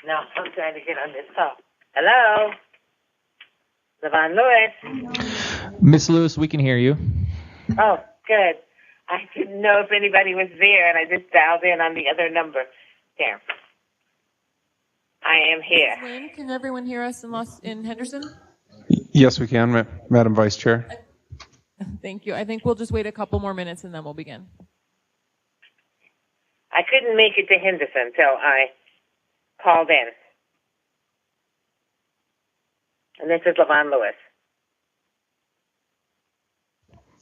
No, I'm trying to get on this call. Hello? Levon Lewis? Miss Lewis, we can hear you. Oh, good. I didn't know if anybody was there, and I just dialed in on the other number. There. I am here. Lynn, can everyone hear us in Henderson? Yes, we can, Madam Vice Chair. Thank you. I think we'll just wait a couple more minutes and then we'll begin. I couldn't make it to Henderson till I called in. And this is Levon Lewis.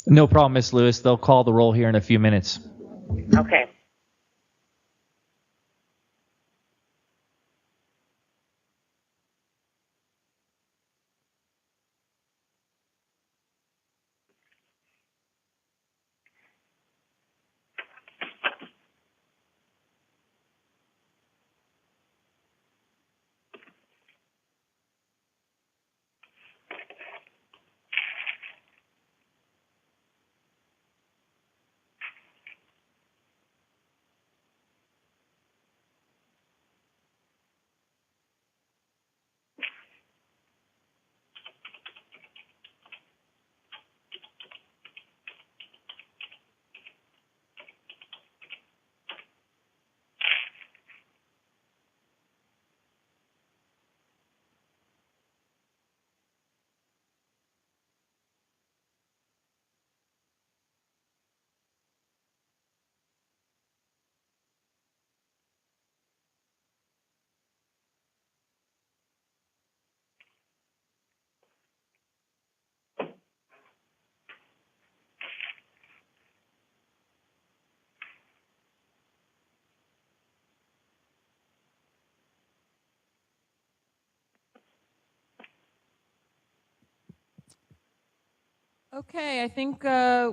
No problem, Miss Lewis. They'll call the roll here in a few minutes. Okay. Okay, I think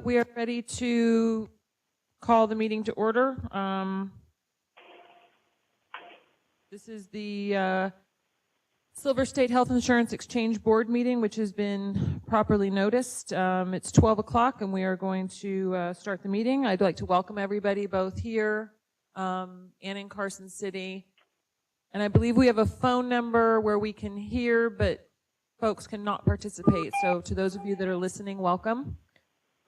we are ready to call the meeting to order. This is the Silver State Health Insurance Exchange Board meeting, which has been properly noticed. It's 12 o'clock and we are going to start the meeting. I'd like to welcome everybody both here and in Carson City. And I believe we have a phone number where we can hear, but folks cannot participate. So to those of you that are listening, welcome.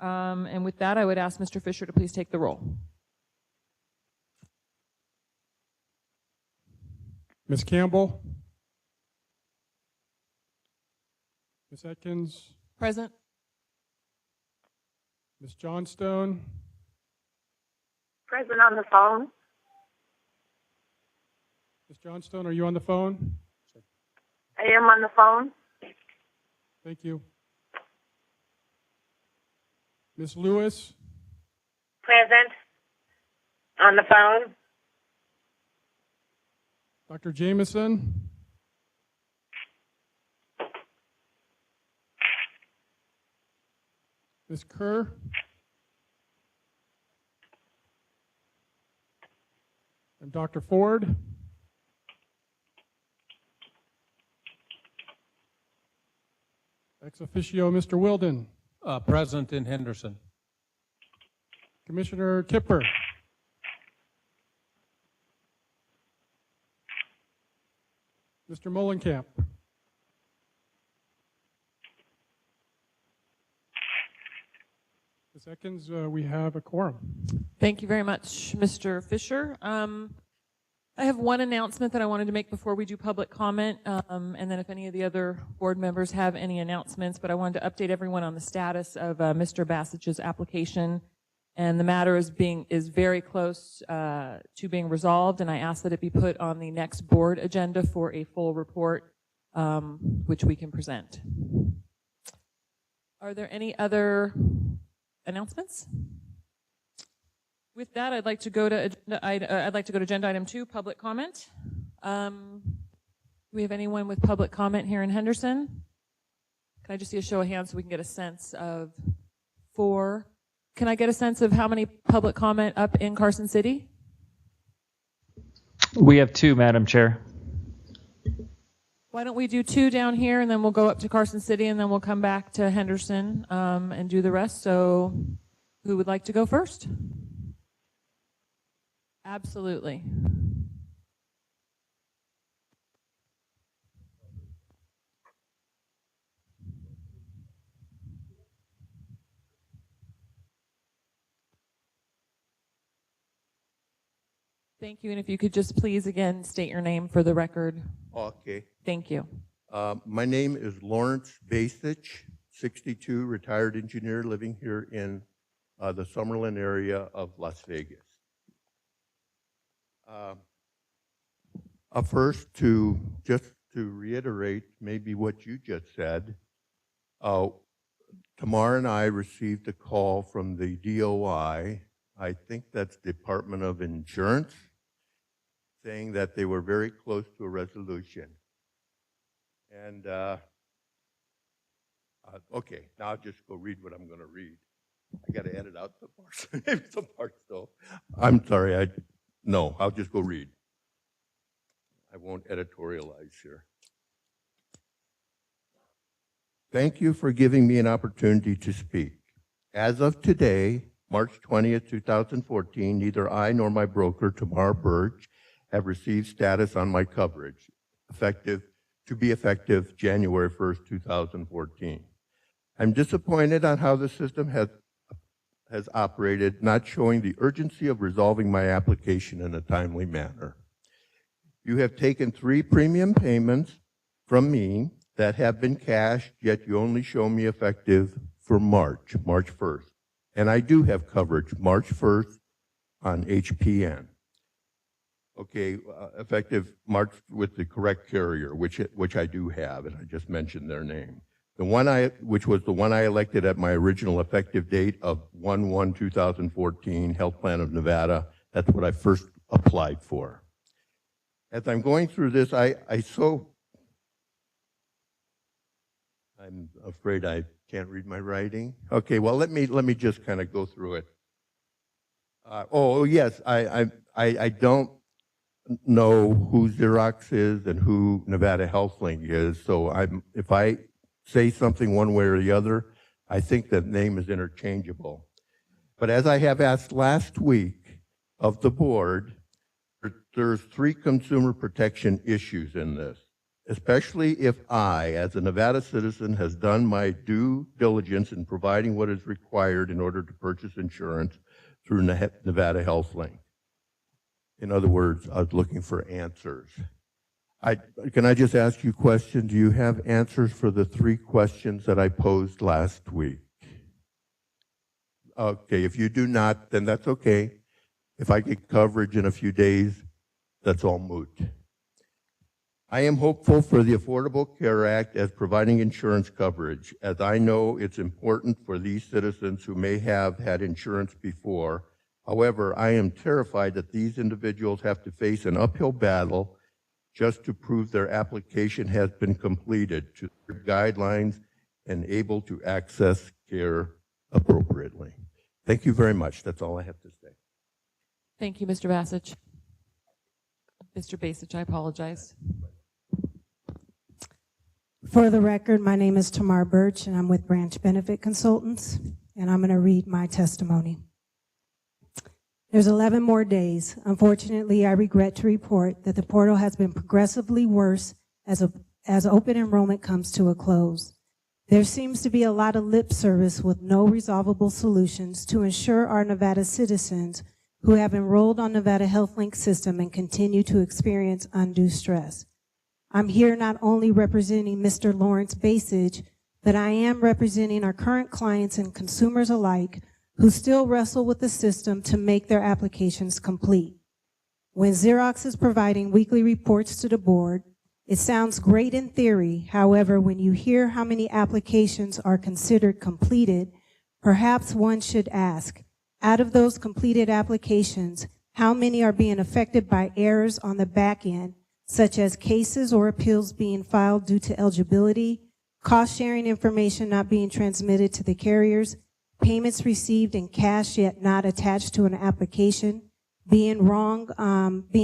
And with that, I would ask Mr. Fisher to please take the roll. Ms. Campbell? Ms. Atkins? Present. Ms. Johnstone? Present on the phone. Ms. Johnstone, are you on the phone? I am on the phone. Thank you. Ms. Lewis? Present on the phone. Dr. Jameson? Ms. Kerr? And Dr. Ford? Ex officio, Mr. Wilden. Present in Henderson. Commissioner Kipper. Mr. Mullenkamp. Ms. Atkins, we have a quorum. Thank you very much, Mr. Fisher. I have one announcement that I wanted to make before we do public comment, and then if any of the other board members have any announcements, but I wanted to update everyone on the status of Mr. Bassich's application, and the matter is very close to being resolved, and I ask that it be put on the next board agenda for a full report, which we can present. Are there any other announcements? With that, I'd like to go to agenda item 2, public comment. Do we have anyone with public comment here in Henderson? Can I just see a show of hands so we can get a sense of 4? Can I get a sense of how many public comment up in Carson City? We have 2, Madam Chair. Why don't we do 2 down here and then we'll go up to Carson City and then we'll come back to Henderson and do the rest. So who would like to go first? Absolutely. Thank you, and if you could just please again state your name for the record. Okay. Thank you. My name is Lawrence Basich, 62, retired engineer living here in the Summerlin area of Las Vegas. First, just to reiterate maybe what you just said, Tamar and I received a call from the DOI, I think that's Department of Insurance, saying that they were very close to a resolution. And, okay, now I'll just go read what I'm going to read. I got to edit out the parts, maybe some parts though. I'm sorry, no, I'll just go read. I won't editorialize here. Thank you for giving me an opportunity to speak. As of today, March 20th, 2014, neither I nor my broker, Tamar Birch, have received status on my coverage, to be effective January 1st, 2014. I'm disappointed on how the system has operated, not showing the urgency of resolving my application in a timely manner. You have taken 3 premium payments from me that have been cashed, yet you only show me effective for March 1st. And I do have coverage March 1st on HPN. Okay, effective March with the correct carrier, which I do have, and I just mentioned their name. The one which was the one I elected at my original effective date of 1/1/2014, Health Plan of Nevada. That's what I first applied for. As I'm going through this, I'm afraid I can't read my writing. Okay, well let me just kind of go through it. Yes, I don't know who Xerox is and who Nevada HealthLink is, so if I say something one way or the other, I think that name is interchangeable. But as I have asked last week of the board, there's 3 consumer protection issues in this, especially if I, as a Nevada citizen, has done my due diligence in providing what is required in order to purchase insurance through Nevada HealthLink. In other words, I was looking for answers. Can I just ask you a question? Do you have answers for the 3 questions that I posed last week? Okay, if you do not, then that's okay. If I get coverage in a few days, that's all moot. I am hopeful for the Affordable Care Act as providing insurance coverage, as I know it's important for these citizens who may have had insurance before. However, I am terrified that these individuals have to face an uphill battle just to prove their application has been completed to their guidelines and able to access care appropriately. Thank you very much. That's all I have to say. Thank you, Mr. Basich. Mr. Basich, I apologize. For the record, my name is Tamar Birch, and I'm with Branch Benefit Consultants, and I'm going to read my testimony. There's 11 more days. Unfortunately, I regret to report that the portal has been progressively worse as open enrollment comes to a close. There seems to be a lot of lip service with no resolvable solutions to ensure our Nevada citizens who have enrolled on Nevada HealthLink system and continue to experience undue stress. I'm here not only representing Mr. Lawrence Basich, but I am representing our current clients and consumers alike who still wrestle with the system to make their applications complete. When Xerox is providing weekly reports to the board, it sounds great in theory. However, when you hear how many applications are considered completed, perhaps one should ask, out of those completed applications, how many are being affected by errors on the back end, such as cases or appeals being filed due to eligibility, cost-sharing information not being transmitted to the carriers, payments received in cash yet not attached to an application, being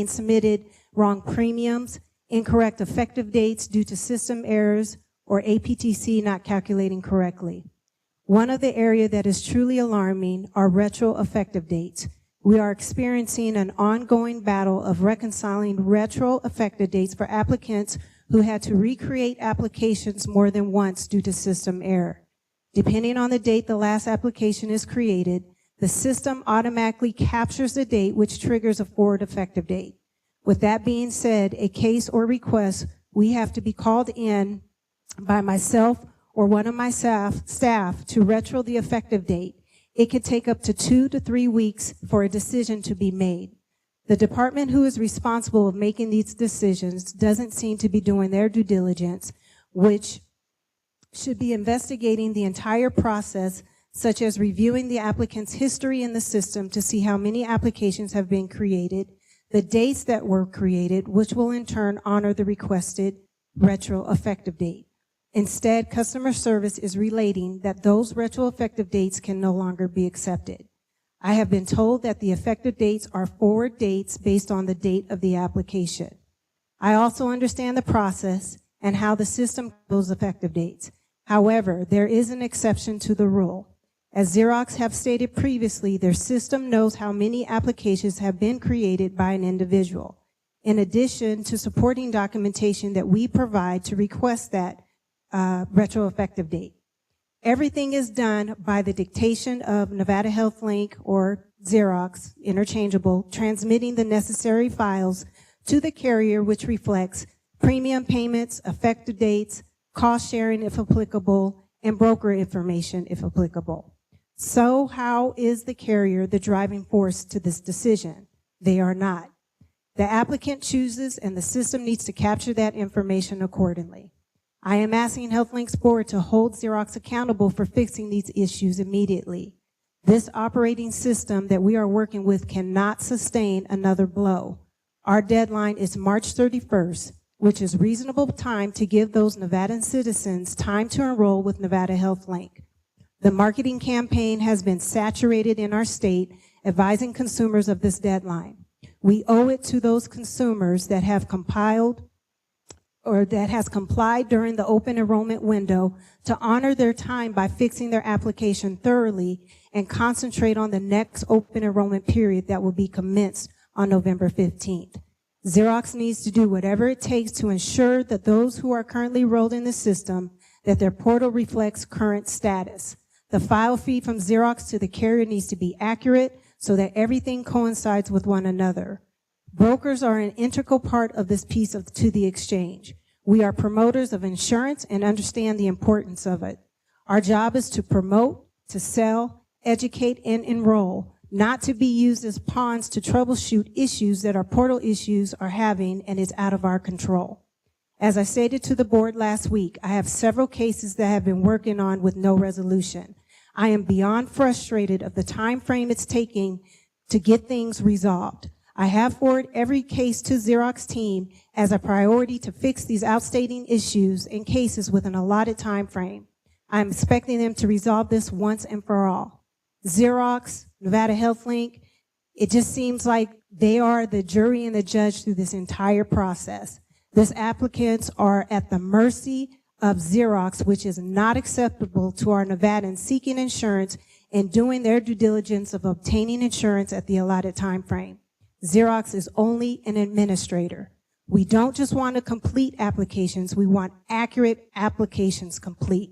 submitted wrong premiums, incorrect effective dates due to system errors, or APTC not calculating correctly. One of the areas that is truly alarming are retro-effective dates. We are experiencing an ongoing battle of reconciling retro-effective dates for applicants who had to recreate applications more than once due to system error. Depending on the date the last application is created, The system automatically captures the date, which triggers a forward effective date. With that being said, a case or request, we have to be called in by myself or one of my staff to retro the effective date. It could take up to 2 to 3 weeks for a decision to be made. The department who is responsible of making these decisions doesn't seem to be doing their due diligence, which should be investigating the entire process, such as reviewing the applicant's history in the system to see how many applications have been created, the dates that were created, which will in turn honor the requested retro effective date. Instead, customer service is relating that those retro effective dates can no longer be accepted. I have been told that the effective dates are forward dates based on the date of the application. I also understand the process and how the system those effective dates. However, there is an exception to the rule. As Xerox have stated previously, their system knows how many applications have been created by an individual, in addition to supporting documentation that we provide to request that retro effective date. Everything is done by the dictation of Nevada Health Link or Xerox, interchangeable, transmitting the necessary files to the carrier, which reflects premium payments, effective dates, cost sharing if applicable, and broker information if applicable. So how is the carrier the driving force to this decision? They are not. The applicant chooses and the system needs to capture that information accordingly. I am asking HealthLink's board to hold Xerox accountable for fixing these issues immediately. This operating system that we are working with cannot sustain another blow. Our deadline is March 31st, which is reasonable time to give those Nevadan citizens time to enroll with Nevada Health Link. The marketing campaign has been saturated in our state, advising consumers of this deadline. We owe it to those consumers that have complied during the open enrollment window to honor their time by fixing their application thoroughly and concentrate on the next open enrollment period that will be commenced on November 15th. Xerox needs to do whatever it takes to ensure that those who are currently enrolled in the system, that their portal reflects current status. The file feed from Xerox to the carrier needs to be accurate so that everything coincides with one another. Brokers are an integral part of this piece to the exchange. We are promoters of insurance and understand the importance of it. Our job is to promote, to sell, educate, and enroll, not to be used as pawns to troubleshoot issues that our portal issues are having and is out of our control. As I stated to the board last week, I have several cases that I have been working on with no resolution. I am beyond frustrated of the time frame it's taking to get things resolved. I have forwarded every case to Xerox team as a priority to fix these outstanding issues and cases with an allotted time frame. I'm expecting them to resolve this once and for all. Xerox, Nevada Health Link, it just seems like they are the jury and the judge through this entire process. These applicants are at the mercy of Xerox, which is not acceptable to our Nevadans seeking insurance and doing their due diligence of obtaining insurance at the allotted time frame. Xerox is only an administrator. We don't just want to complete applications, we want accurate applications complete.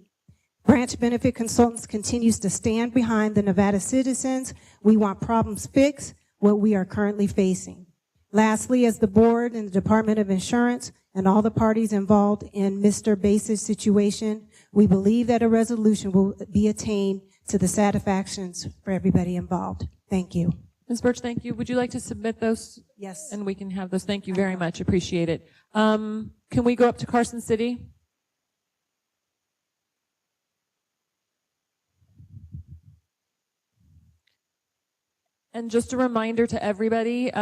Branch Benefit Consultants continues to stand behind the Nevada citizens. We want problems fixed, what we are currently facing. Lastly, as the board and the Department of Insurance and all the parties involved in Mr. Base's situation, we believe that a resolution will be attained to the satisfactions for everybody involved. Thank you. Ms. Birch, thank you. Would you like to submit those? Yes. And we can have those. Thank you very much. Appreciate it. Can we go up to Carson City? And just a reminder to everybody,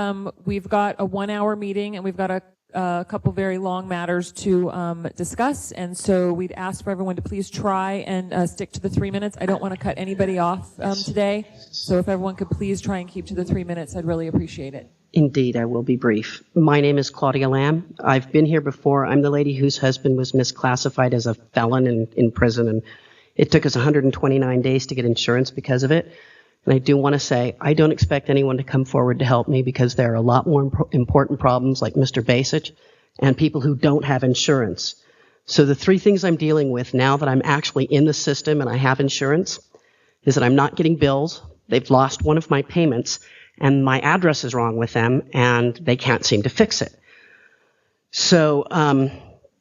we've got a 1-hour meeting and we've got a couple very long matters to discuss. And so we'd ask for everyone to please try and stick to the 3 minutes. I don't want to cut anybody off today. So if everyone could please try and keep to the 3 minutes, I'd really appreciate it. Indeed, I will be brief. My name is Claudia Lamb. I've been here before. I'm the lady whose husband was misclassified as a felon in prison, and it took us 129 days to get insurance because of it. And I do want to say, I don't expect anyone to come forward to help me because there are a lot more important problems like Mr. Basich and people who don't have insurance. So the 3 things I'm dealing with now that I'm actually in the system and I have insurance is that I'm not getting bills, they've lost one of my payments, and my address is wrong with them, and they can't seem to fix it. So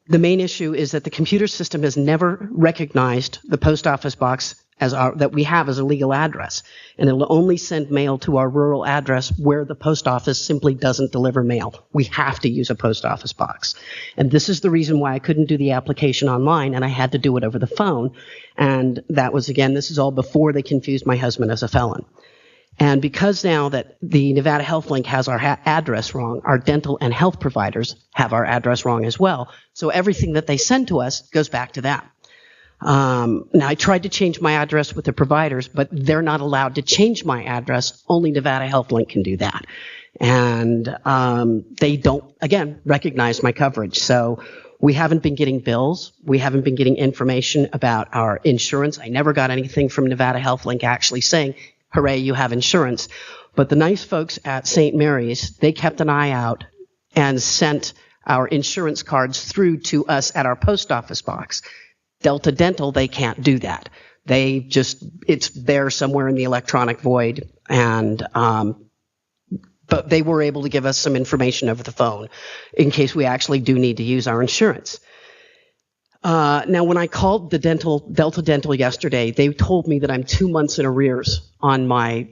the main issue is that the computer system has never recognized the post office box that we have as a legal address, and it'll only send mail to our rural address where the post office simply doesn't deliver mail. We have to use a post office box. And this is the reason why I couldn't do the application online, and I had to do it over the phone. And that was, again, this is all before they confused my husband as a felon. And because now that the Nevada Health Link has our address wrong, our dental and health providers have our address wrong as well. So everything that they send to us goes back to them. Now, I tried to change my address with the providers, but they're not allowed to change my address. Only Nevada Health Link can do that. And they don't, again, recognize my coverage. So we haven't been getting bills. We haven't been getting information about our insurance. I never got anything from Nevada Health Link actually saying, hooray, you have insurance. But the nice folks at St. Mary's, they kept an eye out and sent our insurance cards through to us at our post office box. Delta Dental, they can't do that. They just, it's there somewhere in the electronic void. And, but they were able to give us some information over the phone in case we actually do need to use our insurance. Now, when I called the Delta Dental yesterday, they told me that I'm 2 months in arrears on my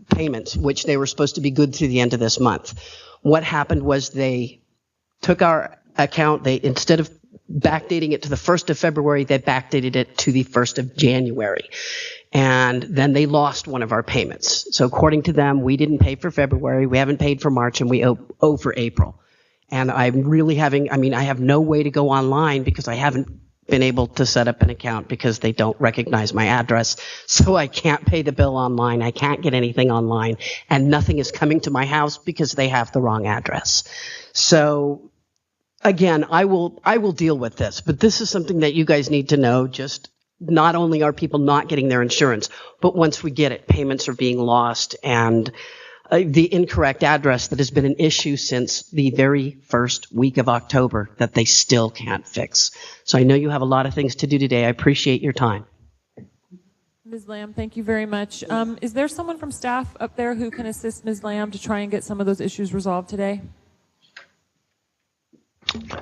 payments, which they were supposed to be good through the end of this month. What happened was they took our account, instead of backdating it to the 1st of February, they backdated it to the 1st of January. And then they lost one of our payments. So according to them, we didn't pay for February, we haven't paid for March, and we owe for April. And I'm really I have no way to go online because I haven't been able to set up an account because they don't recognize my address. So I can't pay the bill online. I can't get anything online, and nothing is coming to my house because they have the wrong address. So again, I will deal with this, but this is something that you guys need to know. Just not only are people not getting their insurance, but once we get it, payments are being lost, and the incorrect address that has been an issue since the very first week of October that they still can't fix. So I know you have a lot of things to do today. I appreciate your time. Ms. Lamb, thank you very much. Is there someone from staff up there who can assist Ms. Lamb to try and get some of those issues resolved today?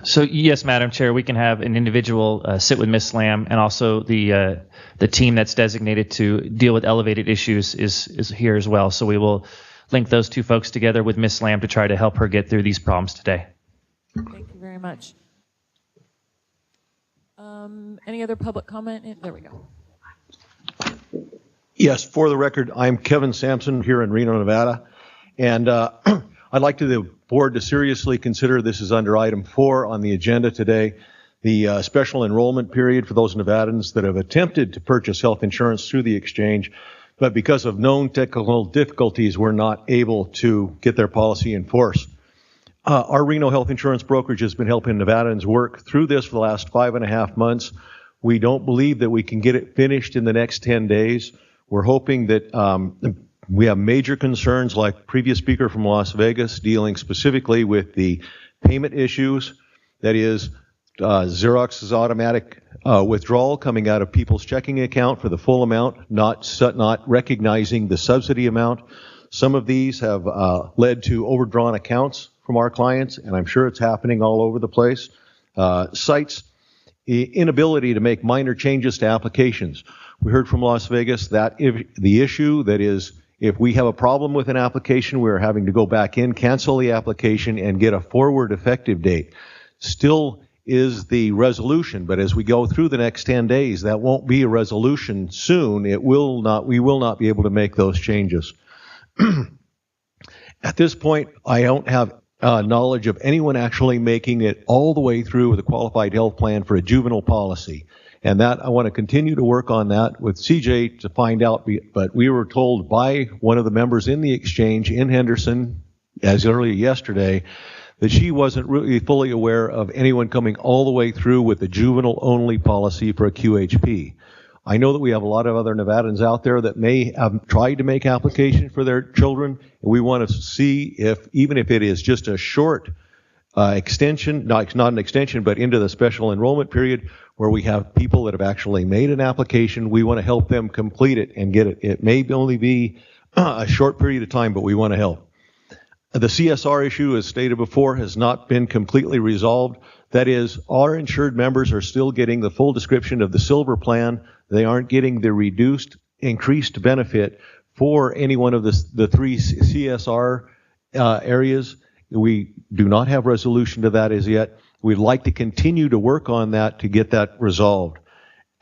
So yes, Madam Chair, we can have an individual sit with Ms. Lamb, and also the team that's designated to deal with elevated issues is here as well. So we will link those two folks together with Ms. Lamb to try to help her get through these problems today. Thank you very much. Any other public comment? There we go. Yes, for the record, I'm Kevin Sampson here in Reno, Nevada, and I'd like the board to seriously consider, this is under item 4 on the agenda today, the special enrollment period for those Nevadans that have attempted to purchase health insurance through the exchange, but because of known technical difficulties, were not able to get their policy in force. Our Reno Health Insurance Brokerage has been helping Nevadans work through this for the last 5.5 months. We don't believe that we can get it finished in the next 10 days. We're hoping that we have major concerns, like previous speaker from Las Vegas, dealing specifically with the payment issues. That is, Xerox's automatic withdrawal coming out of people's checking account for the full amount, not recognizing the subsidy amount. Some of these have led to overdrawn accounts from our clients, and I'm sure it's happening all over the place. Sites' inability to make minor changes to applications. We heard from Las Vegas that the issue that is, if we have a problem with an application, we're having to go back in, cancel the application, and get a forward effective date. Still is the resolution, but as we go through the next 10 days, that won't be a resolution soon. We will not be able to make those changes. At this point, I don't have knowledge of anyone actually making it all the way through with a qualified health plan for a juvenile policy. And that I want to continue to work on that with CJ to find out. But we were told by one of the members in the exchange in Henderson, as early yesterday, that she wasn't really fully aware of anyone coming all the way through with the juvenile-only policy for a QHP. I know that we have a lot of other Nevadans out there that may have tried to make application for their children, and we want to see if, even if it is just a short extension, not an extension, but into the special enrollment period where we have people that have actually made an application. We want to help them complete it and get it. It may only be a short period of time, but we want to help. The CSR issue, as stated before, has not been completely resolved. That is, our insured members are still getting the full description of the silver plan. They aren't getting the increased benefit for any one of the three CSR areas. We do not have resolution to that as yet. We'd like to continue to work on that to get that resolved.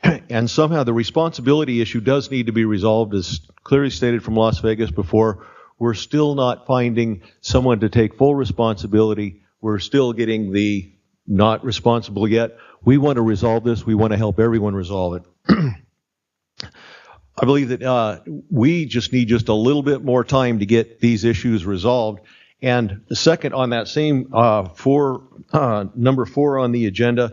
And somehow the responsibility issue does need to be resolved, as clearly stated from Las Vegas before. We're still not finding someone to take full responsibility. We're still getting the not responsible yet. We want to resolve this. We want to help everyone resolve it. I believe that we just need just a little bit more time to get these issues resolved. And the second, on that same number 4 on the agenda,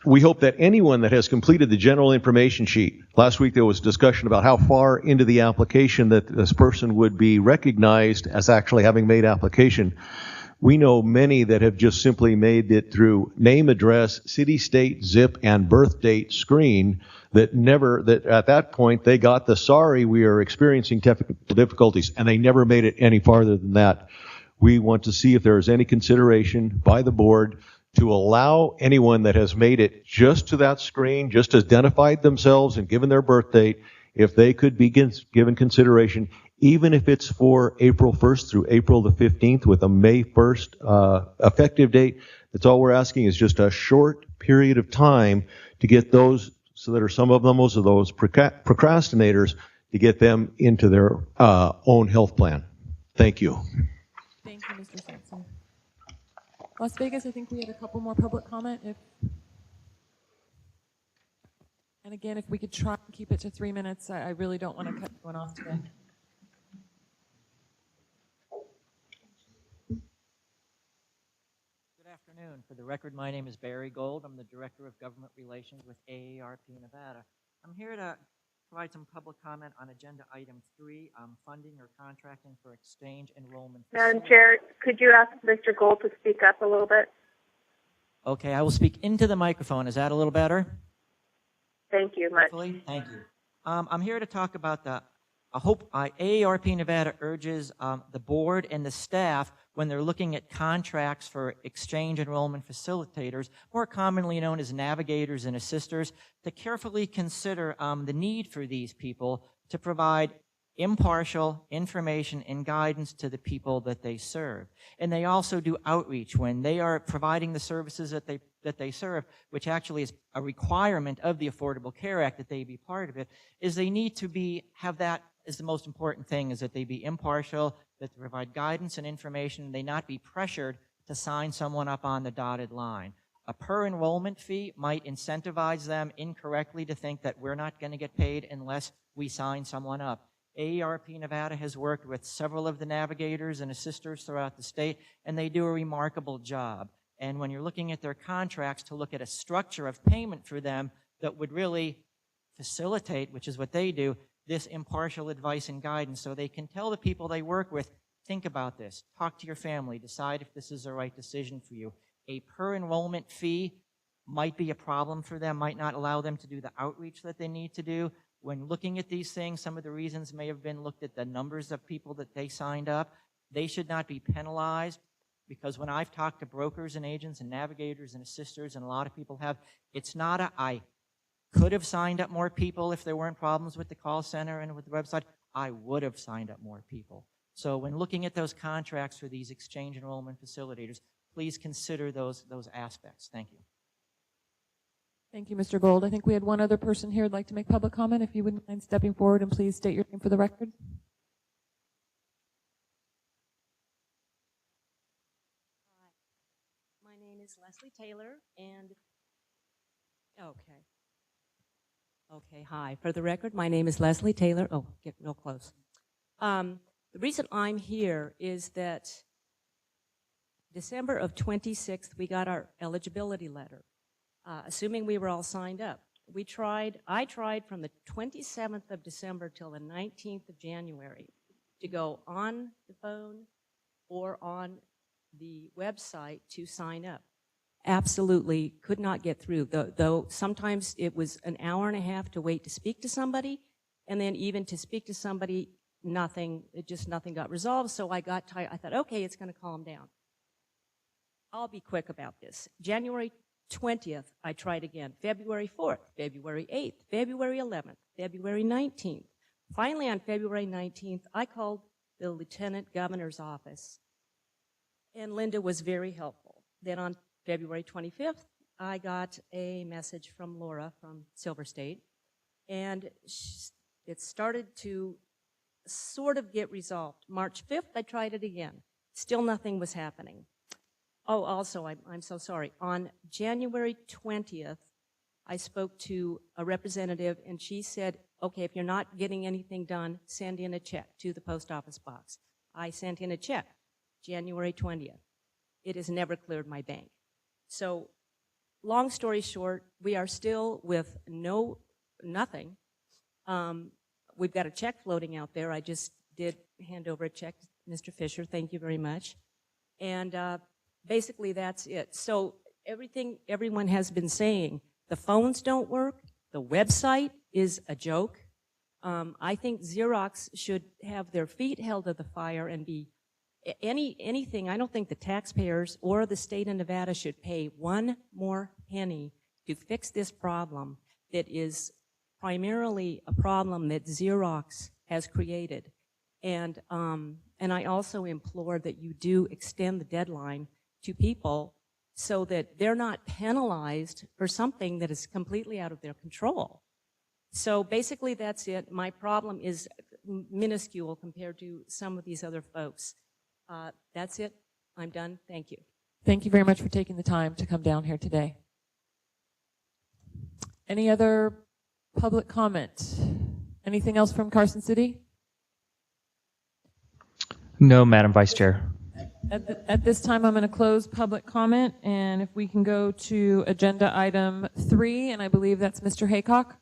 we hope that anyone that has completed the general information sheet, last week there was discussion about how far into the application that this person would be recognized as actually having made application. We know many that have just simply made it through name, address, city, state, zip, and birth date screen that at that point they got the sorry, we are experiencing technical difficulties, and they never made it any farther than that. We want to see if there is any consideration by the board to allow anyone that has made it just to that screen, just identified themselves and given their birth date, if they could be given consideration, even if it's for April 1st through April the 15th with a May 1st effective date. That's all we're asking, is just a short period of time to get those, so that are some of them, most of those procrastinators, to get them into their own health plan. Thank you. Thank you, Mr. Sampson. Las Vegas, I think we had a couple more public comment. And again, if we could try and keep it to 3 minutes, I really don't want to cut anyone off today. Good afternoon. For the record, my name is Barry Gold. I'm the Director of Government Relations with AARP Nevada. I'm here to provide some public comment on Agenda Item 3, funding or contracting for exchange enrollment. Madam Chair, could you ask Mr. Gold to speak up a little bit? Okay, I will speak into the microphone. Is that a little better? Thank you much. Hopefully. Thank you. I'm here to talk about AARP Nevada urges the board and the staff, when they're looking at contracts for exchange enrollment facilitators, more commonly known as navigators and assisters, to carefully consider the need for these people to provide impartial information and guidance to the people that they serve. And they also do outreach when they are providing the services that they serve, which actually is a requirement of the Affordable Care Act that they be part of it, is they need to have that as the most important thing, is that they be impartial, that they provide guidance and information, and they not be pressured to sign someone up on the dotted line. A per enrollment fee might incentivize them incorrectly to think that we're not going to get paid unless we sign someone up. AARP Nevada has worked with several of the navigators and assisters throughout the state, and they do a remarkable job. And when you're looking at their contracts, to look at a structure of payment for them that would really facilitate, which is what they do, this impartial advice and guidance, so they can tell the people they work with, think about this, talk to your family, decide if this is the right decision for you. A per enrollment fee might be a problem for them, might not allow them to do the outreach that they need to do. When looking at these things, some of the reasons may have been looked at the numbers of people that they signed up. They should not be penalized, because when I've talked to brokers and agents and navigators and assisters, and a lot of people have, it's not I could have signed up more people if there weren't problems with the call center and with the website. I would have signed up more people. So when looking at those contracts for these exchange enrollment facilitators, please consider those aspects. Thank you. Thank you, Mr. Gold. I think we had one other person here who'd like to make public comment. If you wouldn't mind stepping forward and please state your name for the record. Hi, my name is Leslie Taylor, and Okay, hi. For the record, my name is Leslie Taylor. Oh, get real close. The reason I'm here is that December of 26th, we got our eligibility letter, assuming we were all signed up. I tried from the 27th of December till the 19th of January to go on the phone or on the website to sign up. Absolutely could not get through, though sometimes it was an hour and a half to wait to speak to somebody, and then even to speak to somebody, nothing got resolved, so I got tired. I thought, okay, it's going to calm down. I'll be quick about this. January 20th, I tried again. February 4th, February 8th, February 11th, February 19th. Finally, on February 19th, I called the Lieutenant Governor's office, and Linda was very helpful. Then on February 25th, I got a message from Laura from Silver State, and it started to sort of get resolved. March 5th, I tried it again. Still nothing was happening. Oh, also, I'm so sorry. On January 20th, I spoke to a representative, and she said, okay, if you're not getting anything done, send in a check to the post office box. I sent in a check January 20th. It has never cleared my bank. So, long story short, we are still with nothing. We've got a check floating out there. I just did hand over a check to Mr. Fisher. Thank you very much. And basically, that's it. So everything everyone has been saying, the phones don't work, the website is a joke. I think Xerox should have their feet held to the fire and be anything. I don't think the taxpayers or the state of Nevada should pay one more penny to fix this problem that is primarily a problem that Xerox has created. And I also implore that you do extend the deadline to people so that they're not penalized for something that is completely out of their control. So basically that's it. My problem is minuscule compared to some of these other folks. That's it. I'm done. Thank you. Thank you very much for taking the time to come down here today. Any other public comment? Anything else from Carson City? No, Madam Vice Chair. At this time, I'm going to close public comment, and if we can go to agenda item 3, and I believe that's Mr. Haycock.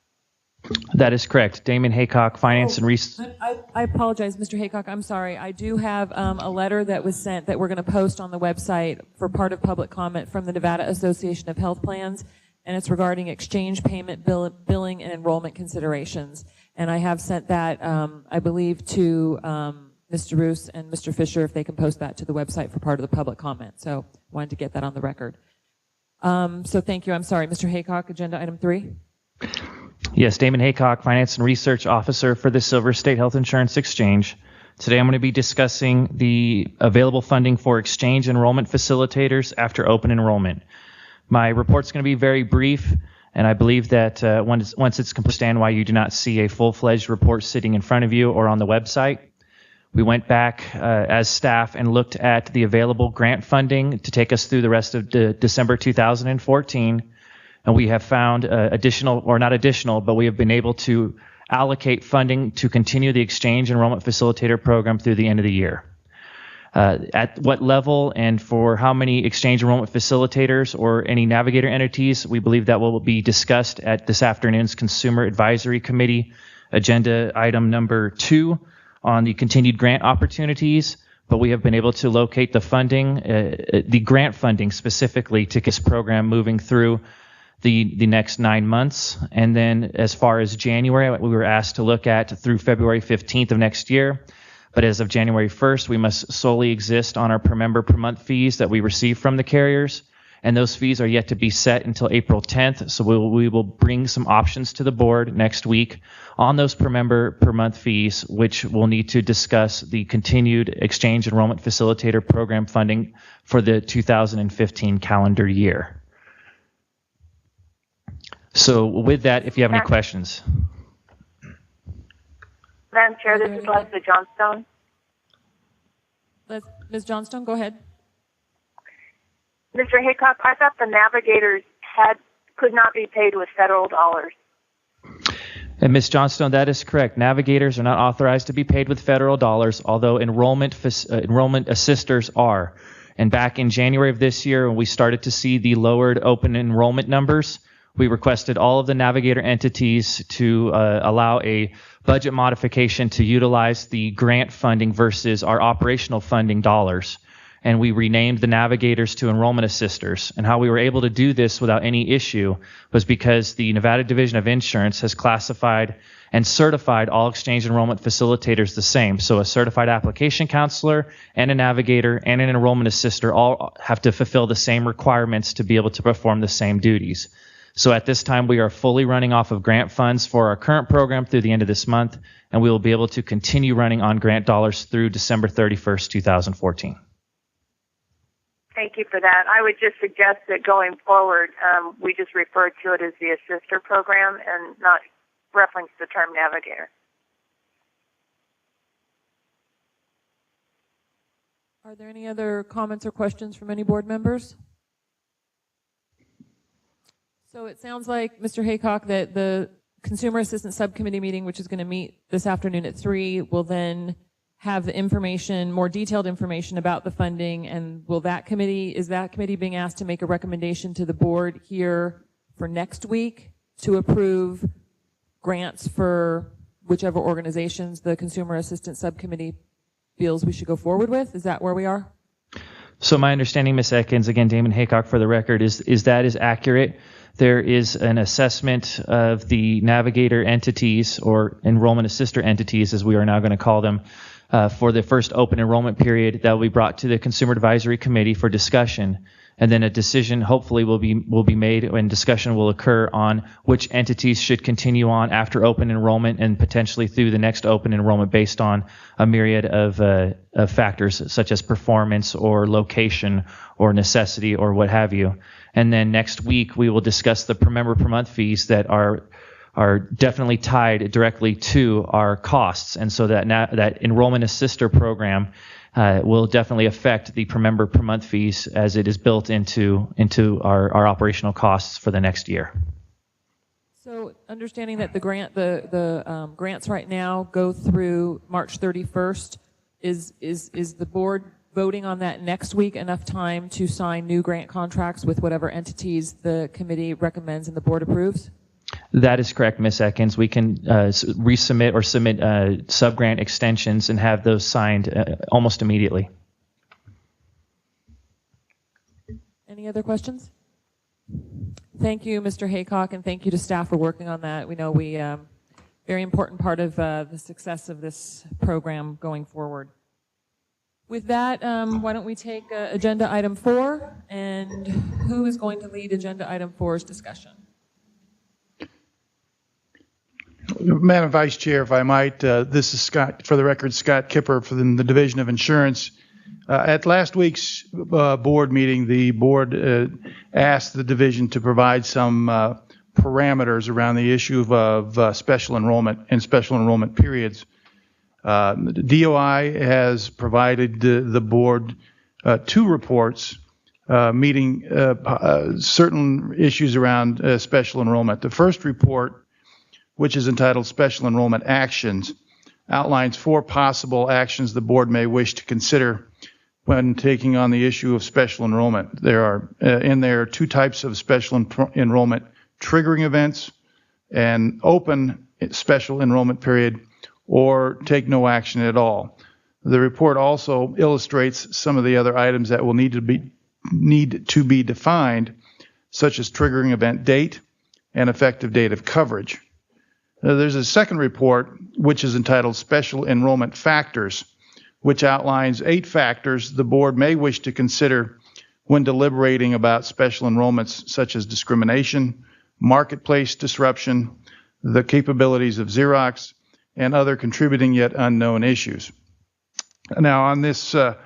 That is correct. Damon Haycock, Finance and Research. I apologize, Mr. Haycock. I'm sorry. I do have a letter that was sent that we're going to post on the website for part of public comment from the Nevada Association of Health Plans, and it's regarding exchange payment, billing, and enrollment considerations. And I have sent that, I believe, to Mr. Roos and Mr. Fisher, if they can post that to the website for part of the public comment. So wanted to get that on the record. So thank you. I'm sorry. Mr. Haycock, agenda item 3. Yes, Damon Haycock, Finance and Research Officer for the Silver State Health Insurance Exchange. Today I'm going to be discussing the available funding for exchange enrollment facilitators after open enrollment. My report's going to be very brief, and I believe that once it's complete, understand why you do not see a full-fledged report sitting in front of you or on the website. We went back as staff and looked at the available grant funding to take us through the rest of December 2014. And we have found we have been able to allocate funding to continue the exchange enrollment facilitator program through the end of the year. At what level and for how many exchange enrollment facilitators or any navigator entities, we believe that will be discussed at this afternoon's Consumer Advisory Committee, agenda item number 2 on the continued grant opportunities. But we have been able to locate the funding, the grant funding specifically to get this program moving through the next 9 months. And then as far as January, we were asked to look at through February 15th of next year. But as of January 1st, we must solely exist on our per member per month fees that we receive from the carriers. And those fees are yet to be set until April 10th. So we will bring some options to the board next week on those per member per month fees, which we'll need to discuss the continued exchange enrollment facilitator program funding for the 2015 calendar year. So with that, if you have any questions. Madam Chair, this is Leslie Johnstone. Ms. Johnstone, go ahead. Mr. Haycock, I thought the navigators could not be paid with federal dollars. And Ms. Johnstone, that is correct. Navigators are not authorized to be paid with federal dollars, although enrollment assisters are. And back in January of this year, when we started to see the lowered open enrollment numbers, we requested all of the navigator entities to allow a budget modification to utilize the grant funding versus our operational funding dollars. and we renamed the navigators to enrollment assisters. And how we were able to do this without any issue was because the Nevada Division of Insurance has classified and certified all exchange enrollment facilitators the same. So a certified application counselor and a navigator and an enrollment assister all have to fulfill the same requirements to be able to perform the same duties. So at this time, we are fully running off of grant funds for our current program through the end of this month, and we will be able to continue running on grant dollars through December 31st, 2014. Thank you for that. I would just suggest that going forward, we just refer to it as the assister program and not reference the term navigator. Are there any other comments or questions from any board members? So it sounds like, Mr. Haycock, that the Consumer Assistance Subcommittee meeting, which is going to meet this afternoon at 3, will then have the information, more detailed information about the funding, and is that committee being asked to make a recommendation to the board here for next week to approve grants for whichever organizations the Consumer Assistance Subcommittee feels we should go forward with? Is that where we are? So my understanding, Ms. Atkins, again, Damon Haycock for the record, is that is accurate. There is an assessment of the navigator entities, or enrollment assister entities, as we are now going to call them, for the first open enrollment period that will be brought to the Consumer Advisory Committee for discussion. And then a decision hopefully will be made, and discussion will occur on which entities should continue on after open enrollment and potentially through the next open enrollment based on a myriad of factors such as performance or location or necessity or what have you. And then next week we will discuss the per member per month fees that are definitely tied directly to our costs. And so that enrollment assister program will definitely affect the per member per month fees as it is built into our operational costs for the next year. So understanding that the grants right now go through March 31st, is the board voting on that next week enough time to sign new grant contracts with whatever entities the committee recommends and the board approves? That is correct, Ms. Atkins. We can resubmit or submit sub-grant extensions and have those signed almost immediately. Any other questions? Thank you, Mr. Haycock, and thank you to staff for working on that. We know very important part of the success of this program going forward. With that, why don't we take agenda item 4, and who is going to lead agenda item 4's discussion? Madam Vice Chair, if I might, this is Scott, for the record, Scott Kipper from the Division of Insurance. At last week's board meeting, the board asked the division to provide some parameters around the issue of special enrollment and special enrollment periods. The DOI has provided the board 2 reports meeting certain issues around special enrollment. The first report, which is entitled Special Enrollment Actions, outlines 4 possible actions the board may wish to consider when taking on the issue of special enrollment. There are 2 types of special enrollment: triggering events and open special enrollment period, or take no action at all. The report also illustrates some of the other items that will need to be defined, such as triggering event date and effective date of coverage. There's a second report, which is entitled Special Enrollment Factors, which outlines 8 factors the board may wish to consider when deliberating about special enrollments, such as discrimination, marketplace disruption, the capabilities of Xerox, and other contributing yet unknown issues. Now, on this, the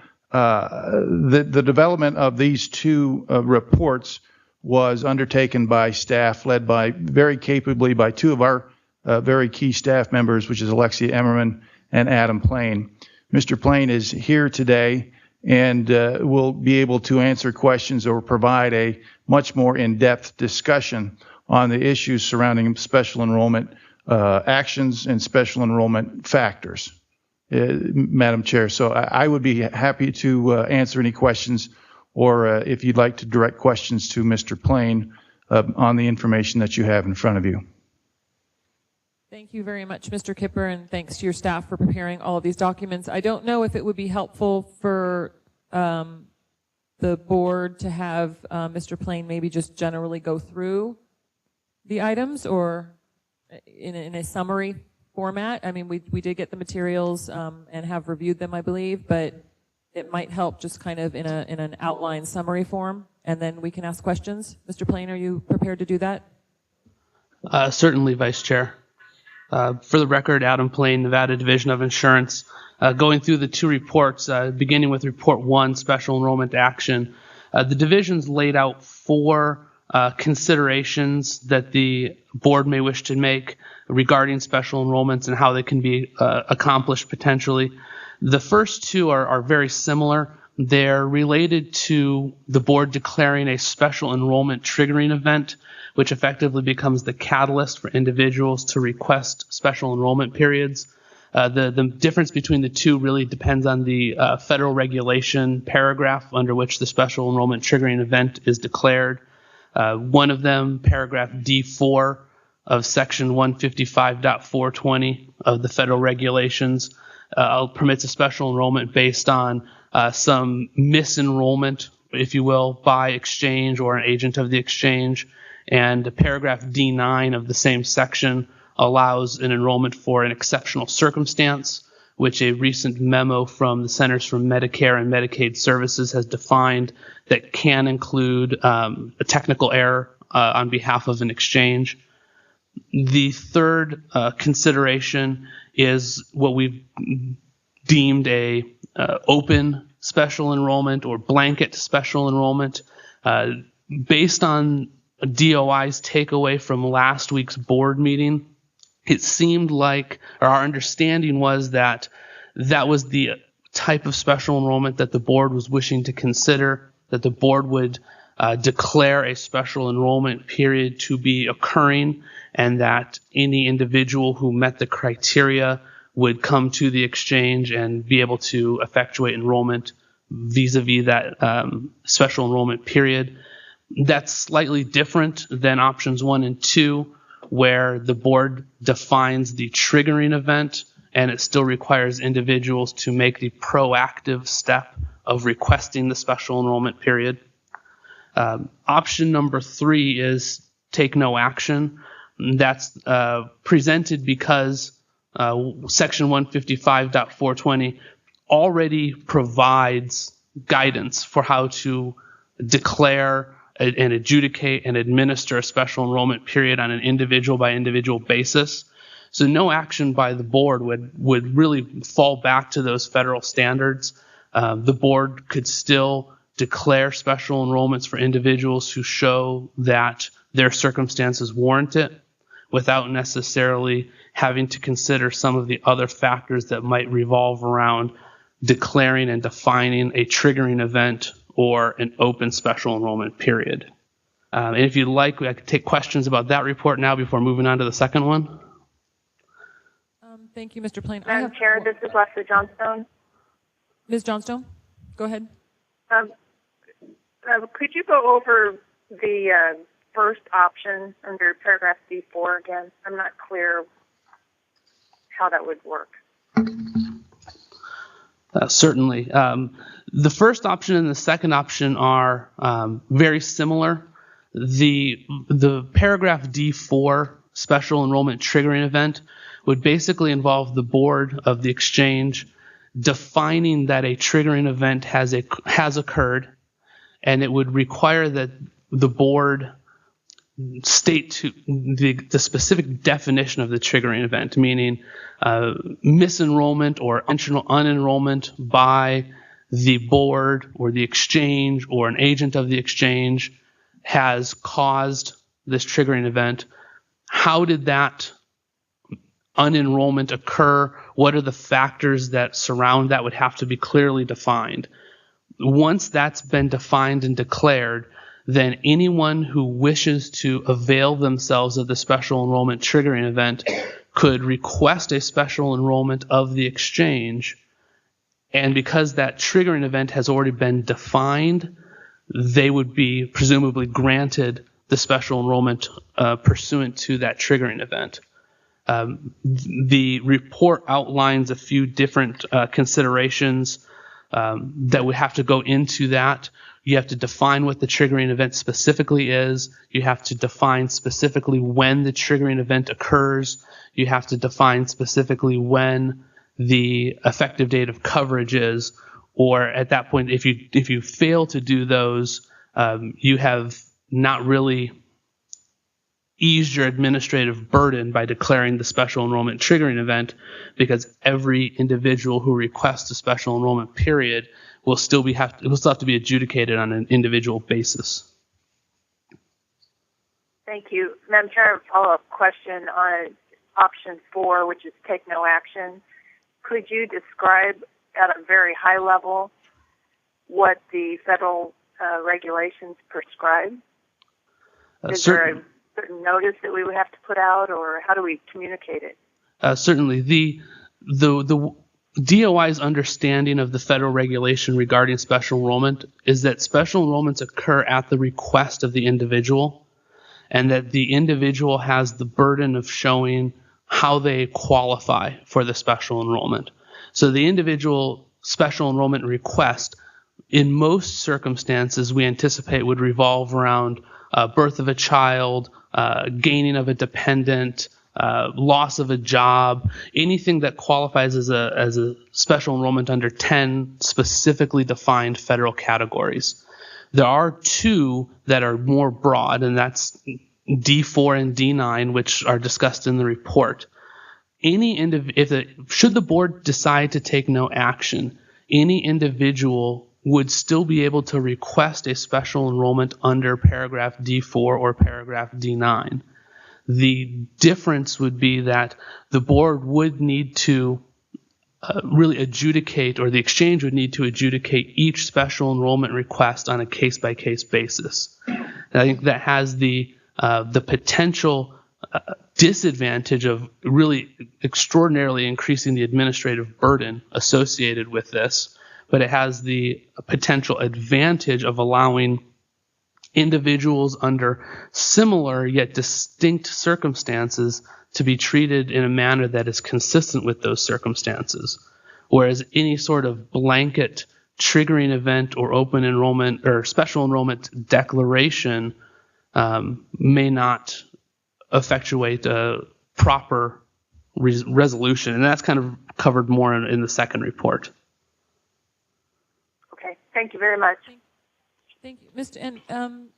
development of these 2 reports was undertaken by staff, led by very capably by 2 of our very key staff members, which is Alexia Emmerman and Adam Plain. Mr. Plain is here today and will be able to answer questions or provide a much more in-depth discussion on the issues surrounding special enrollment actions and special enrollment factors, Madam Chair. So I would be happy to answer any questions, or if you'd like to direct questions to Mr. Plain on the information that you have in front of you. Thank you very much, Mr. Kipper, and thanks to your staff for preparing all of these documents. I don't know if it would be helpful for the board to have Mr. Plain maybe just generally go through the items, or in a summary format. I mean, we did get the materials and have reviewed them, I believe, but it might help just kind of in an outline summary form, and then we can ask questions. Mr. Plain, are you prepared to do that? Certainly, Vice Chair. For the record, Adam Plain, Nevada Division of Insurance. Going through the two reports, beginning with Report 1, Special Enrollment Action, the divisions laid out 4 considerations that the board may wish to make regarding special enrollments and how they can be accomplished potentially. The first 2 are very similar. They're related to the board declaring a special enrollment triggering event, which effectively becomes the catalyst for individuals to request special enrollment periods. The difference between the 2 really depends on the federal regulation paragraph under which the special enrollment triggering event is declared. One of them, paragraph D4 of section 155.420 of the federal regulations, permits a special enrollment based on some misenrollment, if you will, by exchange or an agent of the exchange. And paragraph D9 of the same section allows an enrollment for an exceptional circumstance, which a recent memo from the Centers for Medicare and Medicaid Services has defined that can include a technical error on behalf of an exchange. The third consideration is what we've deemed a open special enrollment or blanket special enrollment. Based on DOI's takeaway from last week's board meeting, it seemed like, or our understanding was that that was the type of special enrollment that the board was wishing to consider, that the board would declare a special enrollment period to be occurring, and that any individual who met the criteria would come to the exchange and be able to effectuate enrollment vis-a-vis that special enrollment period. That's slightly different than options 1 and 2, where the board defines the triggering event and it still requires individuals to make the proactive step of requesting the special enrollment period. Option number 3 is take no action. That's presented because section 155.420 already provides guidance for how to declare and adjudicate and administer a special enrollment period on an individual by individual basis. So no action by the board would really fall back to those federal standards. The board could still declare special enrollments for individuals who show that their circumstances warrant it without necessarily having to consider some of the other factors that might revolve around declaring and defining a triggering event or an open special enrollment period. And if you'd like, I could take questions about that report now before moving on to the second one. Thank you, Mr. Plain. Madam Chair, this is Leslie Johnstone. Ms. Johnstone, go ahead. Could you go over the first option under paragraph D4 again? I'm not clear how that would work. Certainly. The first option and the second option are very similar. The paragraph D4 special enrollment triggering event would basically involve the board of the exchange defining that a triggering event has occurred, and it would require that the board state to the specific definition of the triggering event, meaning misenrollment or intentional unenrollment by the board or the exchange or an agent of the exchange has caused this triggering event. How did that unenrollment occur? What are the factors that surround that would have to be clearly defined. Once that's been defined and declared, then anyone who wishes to avail themselves of the special enrollment triggering event could request a special enrollment of the exchange. And because that triggering event has already been defined, they would be presumably granted the special enrollment pursuant to that triggering event. The report outlines a few different considerations that would have to go into that. you have to define what the triggering event specifically is. You have to define specifically when the triggering event occurs. You have to define specifically when the effective date of coverage is. Or at that point, if you fail to do those, you have not really eased your administrative burden by declaring the special enrollment triggering event, because every individual who requests a special enrollment period will still have to be adjudicated on an individual basis. Thank you. Madam Chair, a follow-up question on option 4, which is take no action. Could you describe at a very high level what the federal regulations prescribe? Is there a certain notice that we would have to put out, or how do we communicate it? Certainly. The DOI's understanding of the federal regulation regarding special enrollment is that special enrollments occur at the request of the individual, and that the individual has the burden of showing how they qualify for the special enrollment. So the individual special enrollment request, in most circumstances, we anticipate would revolve around birth of a child, gaining of a dependent, loss of a job, anything that qualifies as a special enrollment under 10 specifically defined federal categories. There are 2 that are more broad, and that's D4 and D9, which are discussed in the report. Should the board decide to take no action, any individual would still be able to request a special enrollment under paragraph D4 or paragraph D9. The difference would be that the board would need to really adjudicate, or the exchange would need to adjudicate each special enrollment request on a case-by-case basis. And I think that has the potential disadvantage of really extraordinarily increasing the administrative burden associated with this, but it has the potential advantage of allowing individuals under similar yet distinct circumstances to be treated in a manner that is consistent with those circumstances. Whereas any sort of blanket triggering event or open enrollment or special enrollment declaration may not effectuate a proper resolution. And that's kind of covered more in the second report. Okay, thank you very much. Thank you, Mr. And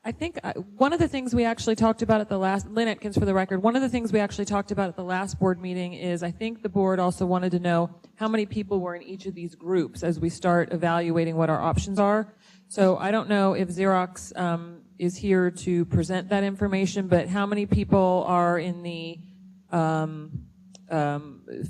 I think one of the things we actually talked about at the last, Lynn Atkins for the record, one of the things we actually talked about at the last board meeting is I think the board also wanted to know how many people were in each of these groups as we start evaluating what our options are. So I don't know if Xerox is here to present that information, but how many people are in the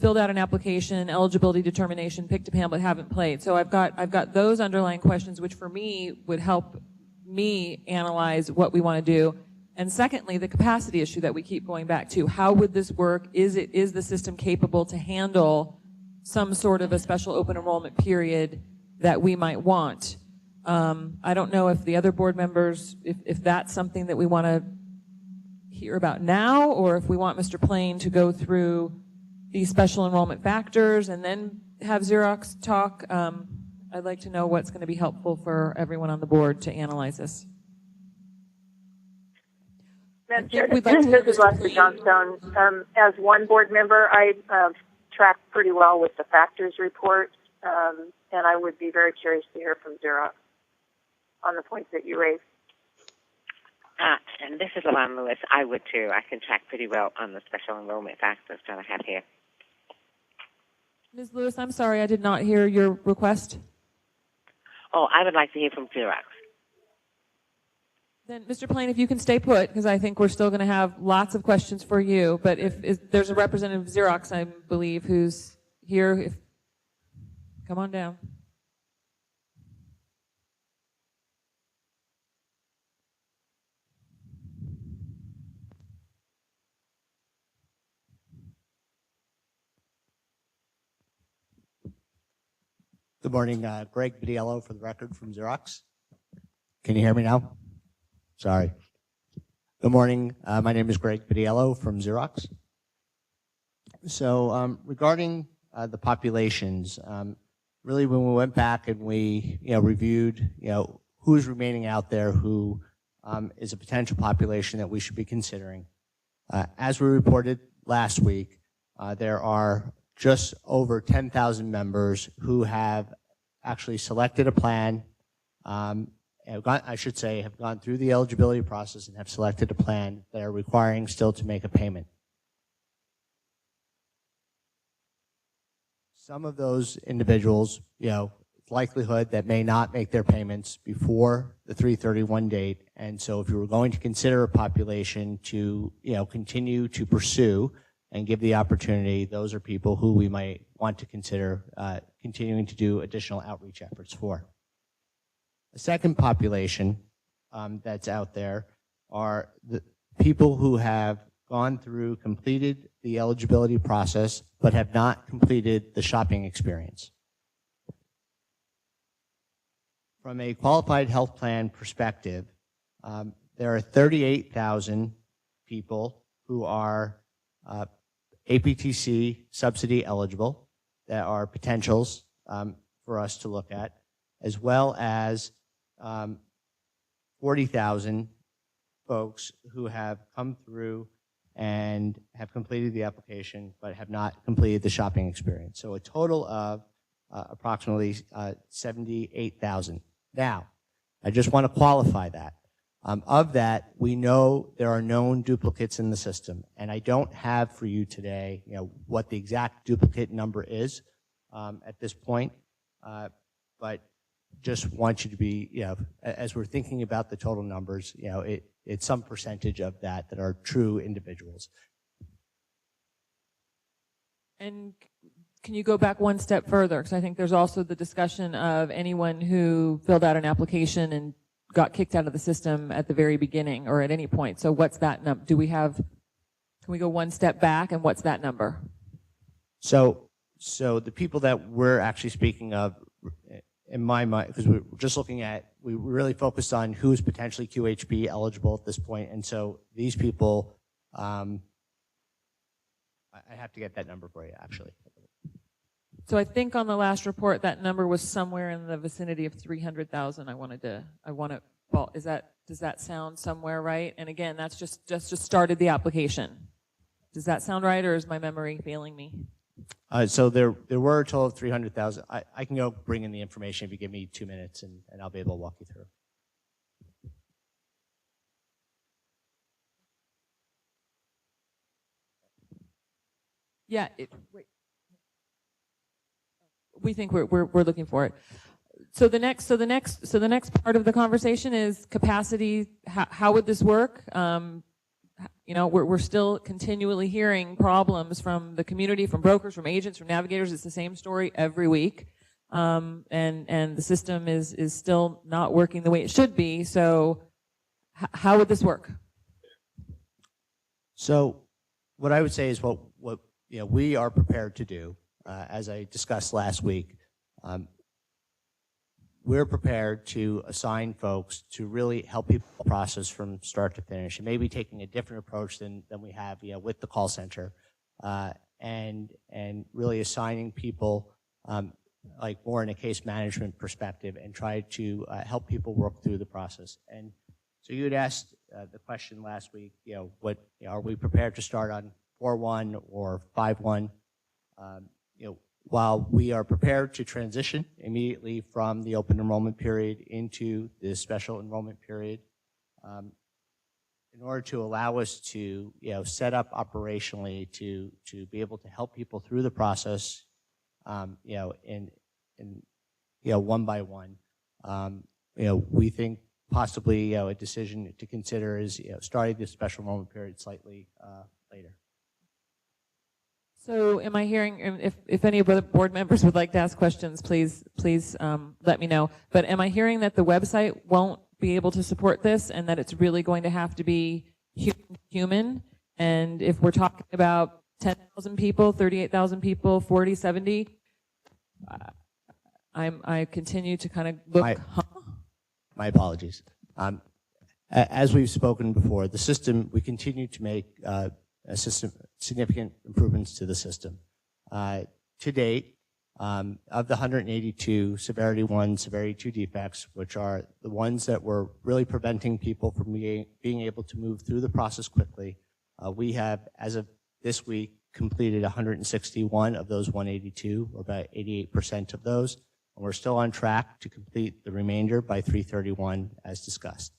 filled out an application, eligibility determination, picked a pamphlet, haven't played. So I've got those underlying questions, which for me would help me analyze what we want to do. And secondly, the capacity issue that we keep going back to. How would this work? Is the system capable to handle some sort of a special open enrollment period that we might want? I don't know if the other board members, if that's something that we want to hear about now, or if we want Mr. Plain to go through these special enrollment factors and then have Xerox talk. I'd like to know what's going to be helpful for everyone on the board to analyze this. Madam Chair, this is Leslie Johnstone. As one board member, I track pretty well with the factors report, and I would be very curious to hear from Xerox on the points that you raised. And this is Lavon Lewis. I would too. I can track pretty well on the special enrollment factors that I have here. Ms. Lewis, I'm sorry, I did not hear your request. Oh, I would like to hear from Xerox. Then, Mr. Plain, if you can stay put, because I think we're still going to have lots of questions for you. But if there's a representative of Xerox, I believe, who's here, come on down. Good morning, Greg Bidiello for the record from Xerox. Can you hear me now? Sorry. Good morning. My name is Greg Bidiello from Xerox. So regarding the populations, really when we went back and we reviewed who's remaining out there, who is a potential population that we should be considering. As we reported last week, there are just over 10,000 members who have actually selected a plan, have gone through the eligibility process and have selected a plan that are requiring still to make a payment. Some of those individuals, likelihood that may not make their payments before the 3/31 date. And so if you were going to consider a population to, continue to pursue and give the opportunity, those are people who we might want to consider continuing to do additional outreach efforts for. The second population that's out there are the people who have gone through, completed the eligibility process, but have not completed the shopping experience. From a qualified health plan perspective, there are 38,000 people who are APTC subsidy eligible that are potentials for us to look at, as well as 40,000 folks who have come through and have completed the application but have not completed the shopping experience. So a total of approximately 78,000. Now, I just want to qualify that. Of that, we know there are known duplicates in the system, and I don't have for you today, what the exact duplicate number is at this point, but just want you to be, as we're thinking about the total numbers, it's some percentage of that are true individuals. And can you go back one step further? Because I think there's also the discussion of anyone who filled out an application and got kicked out of the system at the very beginning or at any point. So what's that number? Can we go one step back, and what's that number? So the people that we're actually speaking of, in my mind, because we're just looking at, we really focused on who's potentially QHB eligible at this point, and so these people, I have to get that number for you, actually. So I think on the last report, that number was somewhere in the vicinity of 300,000. Does that sound somewhere right? And again, that's just started the application. Does that sound right, or is my memory failing me? So there were a total of 300,000. I can go bring in the information if you give me 2 minutes, and I'll be able to walk you through. Yeah. Wait. We think we're looking for it. So the next part of the conversation is capacity. How would this work? We're still continually hearing problems from the community, from brokers, from agents, from navigators. It's the same story every week, and the system is still not working the way it should be. So how would this work? So what I would say is what we are prepared to do. As I discussed last week, we're prepared to assign folks to really help people process from start to finish, and maybe taking a different approach than we have with the call center, and really assigning people like more in a case management perspective, and try to help people work through the process. And so you had asked the question last week, what are we prepared to start on 4/1 or 5/1? While we are prepared to transition immediately from the open enrollment period into the special enrollment period, in order to allow us to set up operationally to be able to help people through the process, in one by one, we think possibly a decision to consider is starting the special enrollment period slightly later. So am I hearing, if any of the board members would like to ask questions, please let me know. But am I hearing that the website won't be able to support this, and that it's really going to have to be human? And if we're talking about 10,000 people, 38,000 people, 40, 70, I continue to kind of look. My apologies. As we've spoken before, the system, we continue to make significant improvements to the system. To date, Of the 182 severity 1, severity 2 defects, which are the ones that were really preventing people from being able to move through the process quickly, we have, as of this week, completed 161 of those 182, or about 88% of those. And we're still on track to complete the remainder by 3/31 as discussed.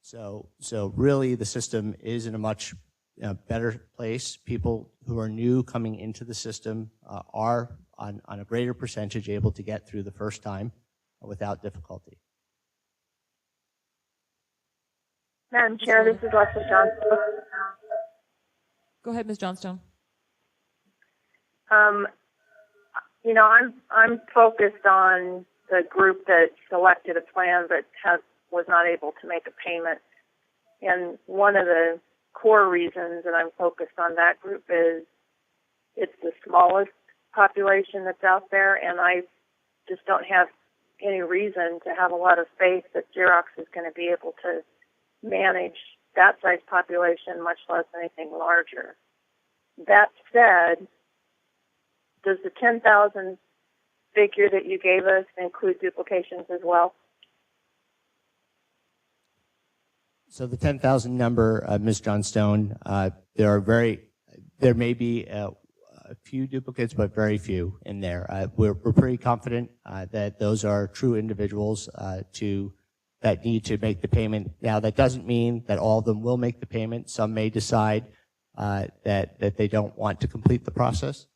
So really the system is in a much better place. People who are new coming into the system are on a greater percentage able to get through the first time without difficulty. Madam Chair, this is Leslie Johnstone. Go ahead, Ms. Johnstone. You know, I'm focused on the group that selected a plan but was not able to make a payment. And one of the core reasons that I'm focused on that group is it's the smallest population that's out there, and I just don't have any reason to have a lot of faith that Xerox is going to be able to manage that size population, much less anything larger. That said, does the 10,000 figure that you gave us include duplications as well? So the 10,000 number, Ms. Johnstone, there may be a few duplicates, but very few in there. We're pretty confident that those are true individuals that need to make the payment. Now, that doesn't mean that all of them will make the payment. Some may decide that they don't want to complete the process.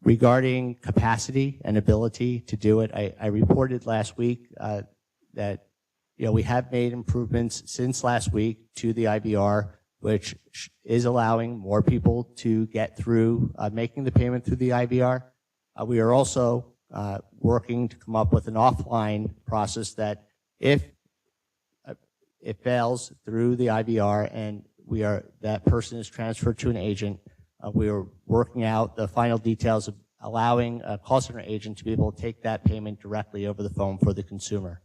Regarding capacity and ability to do it, I reported last week that we have made improvements since last week to the IVR, which is allowing more people to get through making the payment through the IVR. We are also working to come up with an offline process that if it fails through the IVR and that person is transferred to an agent, we are working out the final details of allowing a call center agent to be able to take that payment directly over the phone for the consumer.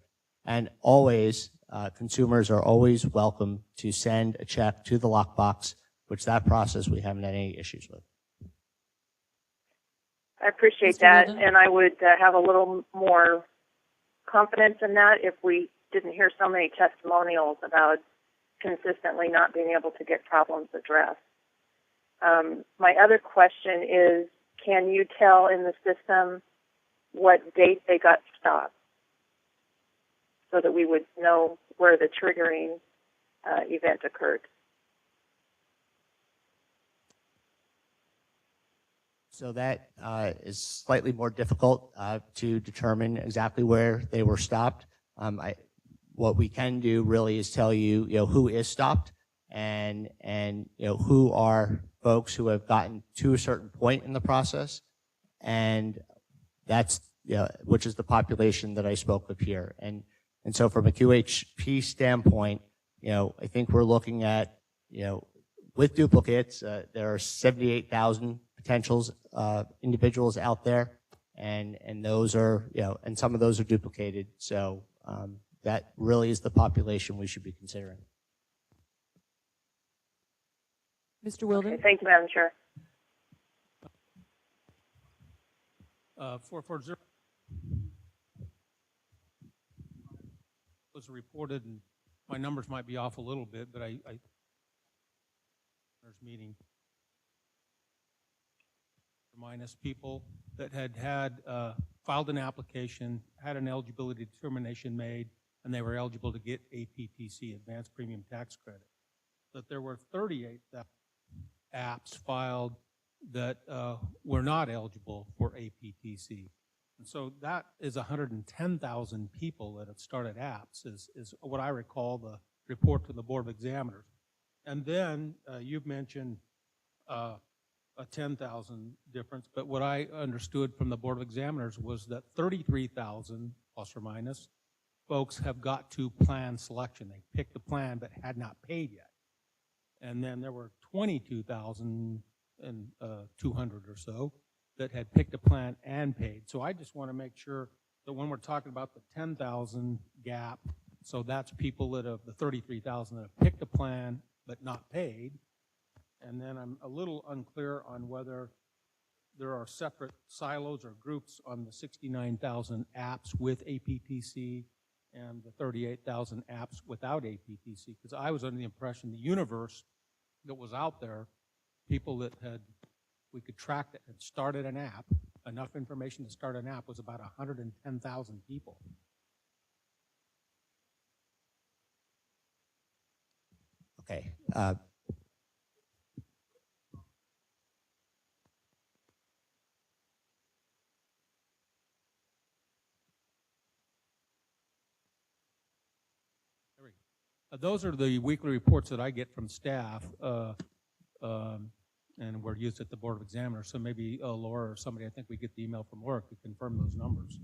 And always, consumers are always welcome to send a check to the lockbox, which that process we haven't had any issues with. I appreciate that, and I would have a little more confidence in that if we didn't hear so many testimonials about consistently not being able to get problems addressed. My other question is, can you tell in the system what date they got stopped so that we would know where the triggering event occurred? So that is slightly more difficult to determine exactly where they were stopped. What we can do really is tell you, who is stopped and who are folks who have gotten to a certain point in the process, and that's which is the population that I spoke of here. And so from a QHP standpoint, I think we're looking at, with duplicates, there are 78,000 potentials individuals out there, and those are, and some of those are duplicated. So that really is the population we should be considering. Mr. Wilden? Okay, thank you, Madam Chair. For Xerox was reported, and my numbers might be off a little bit, but I meeting minus people that had filed an application, had an eligibility determination made, and they were eligible to get APTC, Advanced Premium Tax Credit. That there were 38,000 apps filed that were not eligible for APTC. And so that is 110,000 people that have started apps, is what I recall the report to the Board of Examiners. And then you've mentioned a 10,000 difference, but what I understood from the Board of Examiners was that 33,000, plus or minus, folks have got to plan selection. They picked a plan but had not paid yet. And then there were 22,200 or so that had picked a plan and paid. So I just want to make sure that when we're talking about the 10,000 gap, so that's people that have, the 33,000 that have picked a plan but not paid. And then I'm a little unclear on whether there are separate silos or groups on the 69,000 apps with APTC and the 38,000 apps without APTC, because I was under the impression the universe that was out there, people that we could track that had started an app, enough information to start an app, was about 110,000 people. Okay. Those are the weekly reports that I get from staff, and were used at the Board of Examiners. So maybe Laura or somebody, I think we get the email from Laura, could confirm those numbers.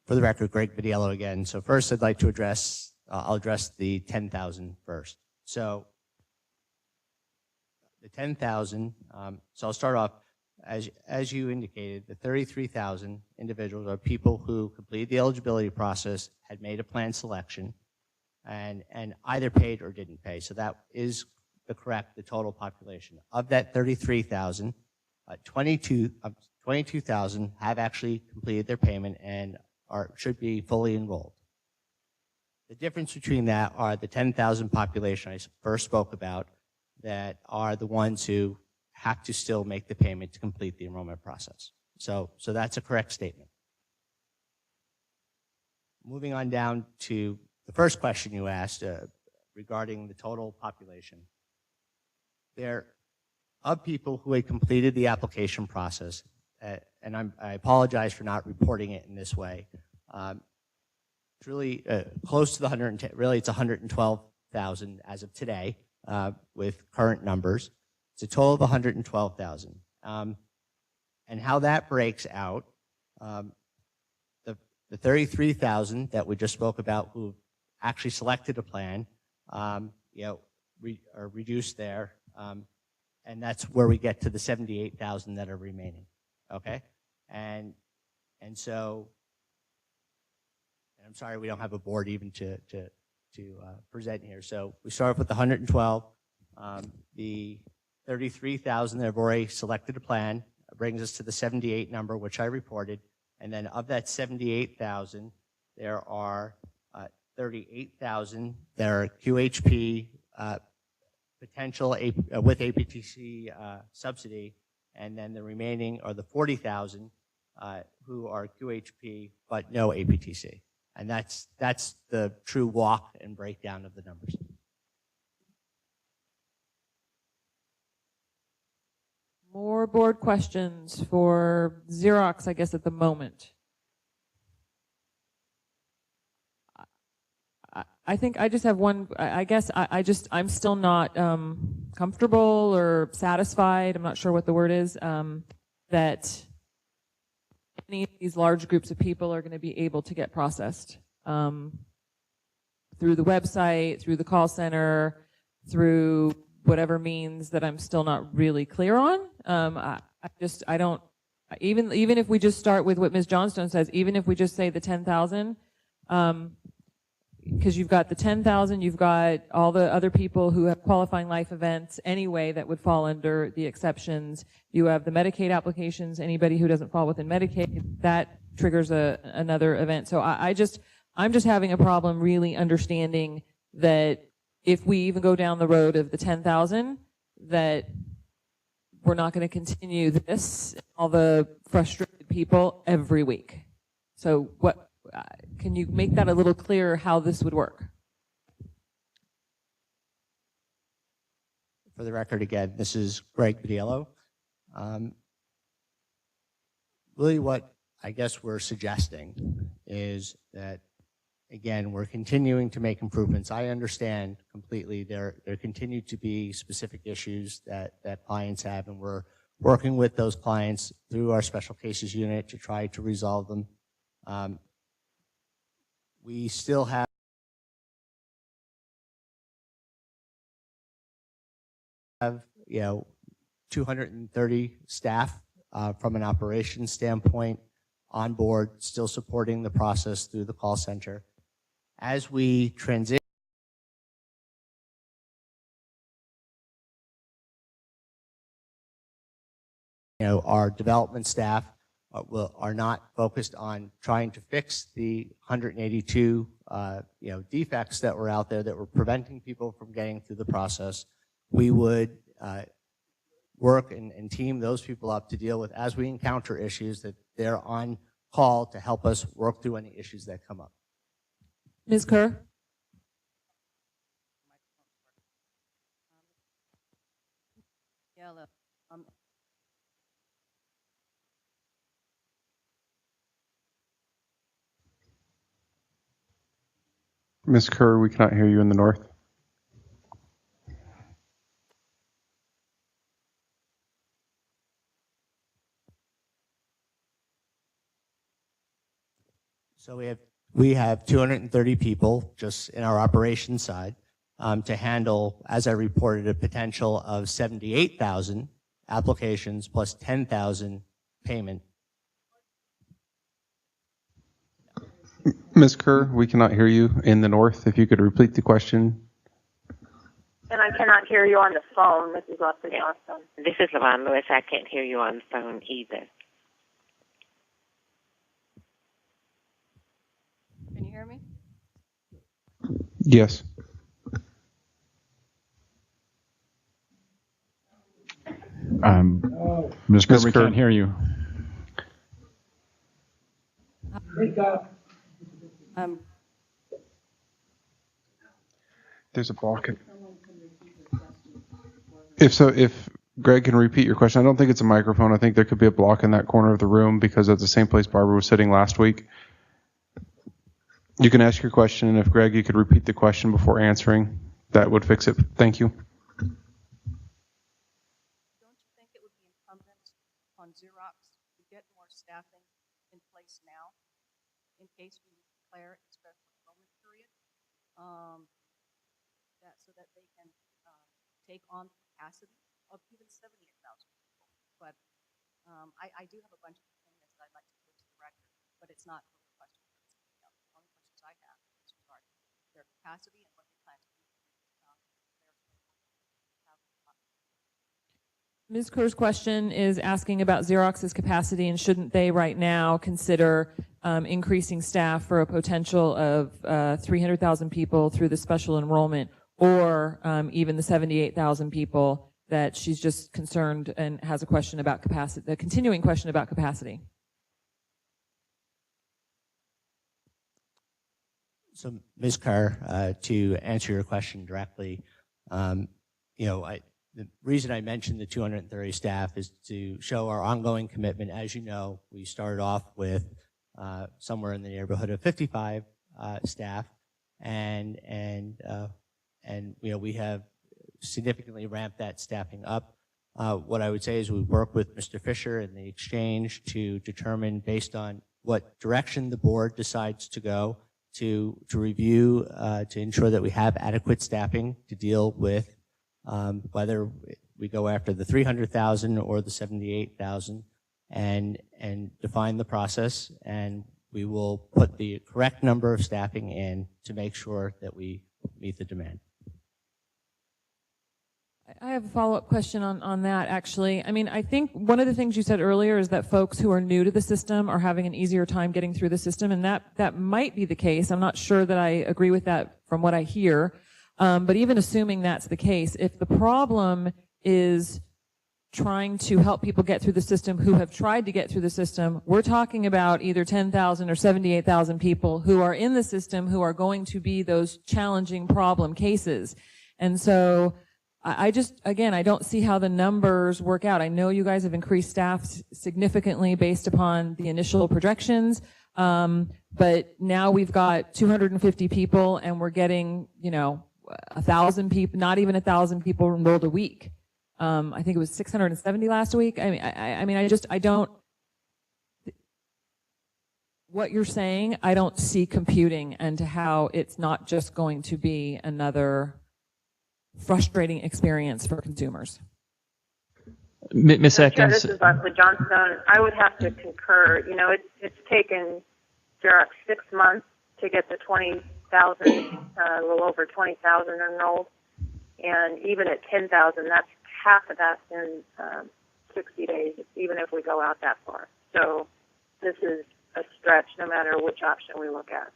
For the record, Greg Vidiello again. So first I'd like to address, I'll address the 10,000 first. So the 10,000, so I'll start off, as you indicated, the 33,000 individuals are people who completed the eligibility process, had made a plan selection, and either paid or didn't pay. So that is the total population. Of that 33,000, 22,000 have actually completed their payment and should be fully enrolled. The difference between that are the 10,000 population I first spoke about that are the ones who have to still make the payment to complete the enrollment process. So that's a correct statement. Moving on down to the first question you asked regarding the total population. There of people who had completed the application process, and I apologize for not reporting it in this way. It's really close to the 110, really it's 112,000 as of today with current numbers. It's a total of 112,000. And how that breaks out, the 33,000 that we just spoke about who actually selected a plan, are reduced there, and that's where we get to the 78,000 that are remaining. Okay, and so, and I'm sorry we don't have a board even to present here. So we start with the 112, the 33,000 that have already selected a plan brings us to the 78 number, which I reported. And then of that 78,000, there are 38,000 that are QHP potential with APTC subsidy, and then the remaining are the 40,000 who are QHP but no APTC. And that's the true walk and breakdown of the numbers. More board questions for Xerox, I guess, at the moment. I think I just have one. I guess I'm still not comfortable or satisfied. I'm not sure what the word is. That any of these large groups of people are going to be able to get processed through the website, through the call center, through whatever means that I'm still not really clear on. I don't. Even if we just start with what Ms. Johnstone says, even if we just say the 10,000. Because you've got the 10,000, you've got all the other people who have qualifying life events anyway that would fall under the exceptions. You have the Medicaid applications, anybody who doesn't fall within Medicaid, that triggers another event. So I'm just having a problem really understanding that if we even go down the road of the 10,000, that we're not going to continue this, all the frustrated people every week. So can you make that a little clearer how this would work? For the record, again, this is Greg Vidiello. Really what I guess we're suggesting is that, again, we're continuing to make improvements. I understand completely there continue to be specific issues that clients have, and we're working with those clients through our special cases unit to try to resolve them. We still have you know, 230 staff from an operations standpoint on board, still supporting the process through the call center. As we transition our development staff are not focused on trying to fix the 182 defects that were out there that were preventing people from getting through the process. We would work and team those people up to deal with, as we encounter issues, that they're on call to help us work through any issues that come up. Ms. Kerr? Ms. Kerr, we cannot hear you in the north. So we have 230 people just in our operations side to handle, as I reported, a potential of 78,000 applications plus 10,000 payment. Ms. Kerr, we cannot hear you in the north. If you could repeat the question. And I cannot hear you on the phone. This is Leslie Austin. This is Lavon Lewis. I can't hear you on the phone either. Can you hear me? Yes. Ms. Kerr, we can't hear you. There's a block. If Greg can repeat your question, I don't think it's a microphone. I think there could be a block in that corner of the room because that's the same place Barbara was sitting last week. You can ask your question, and if Greg, you could repeat the question before answering, that would fix it. Thank you. Don't you think it would be incumbent on Xerox to get more staffing in place now in case we declare a special enrollment period, so that they can take on the capacity of even 78,000 people? But I do have a bunch of opinions that I'd like to put to the record, but it's not really a question. The only questions I have is regarding their capacity and what they plan to do. Ms. Kerr's question is asking about Xerox's capacity, and shouldn't they right now consider increasing staff for a potential of 300,000 people through the special enrollment, or even the 78,000 people that she's just concerned and has a question about capacity, a continuing question about capacity. So, Ms. Kerr, to answer your question directly, the reason I mentioned the 230 staff is to show our ongoing commitment. As you know, we started off with somewhere in the neighborhood of 55 staff, and we have significantly ramped that staffing up. What I would say is we work with Mr. Fisher in the exchange to determine, based on what direction the board decides to go, to review, to ensure that we have adequate staffing to deal with whether we go after the 300,000 or the 78,000, and define the process, and we will put the correct number of staffing in to make sure that we meet the demand. I have a follow-up question on that, actually. I mean, I think one of the things you said earlier is that folks who are new to the system are having an easier time getting through the system, and that might be the case. I'm not sure that I agree with that from what I hear. But even assuming that's the case, if the problem is trying to help people get through the system who have tried to get through the system, we're talking about either 10,000 or 78,000 people who are in the system who are going to be those challenging problem cases. And so I just, again, I don't see how the numbers work out. I know you guys have increased staff significantly based upon the initial projections, but now we've got 250 people and we're getting, 1,000 people, not even 1,000 people enrolled a week. I think it was 670 last week. I don't, what you're saying, I don't see computing and to how it's not just going to be another frustrating experience for consumers. Ms. Atkins. This is Leslie Johnstone. I would have to concur. It's taken Xerox 6 months to get the 20,000, a little over 20,000 enrolled, and even at 10,000, that's half of that in 60 days, even if we go out that far. So this is a stretch no matter which option we look at.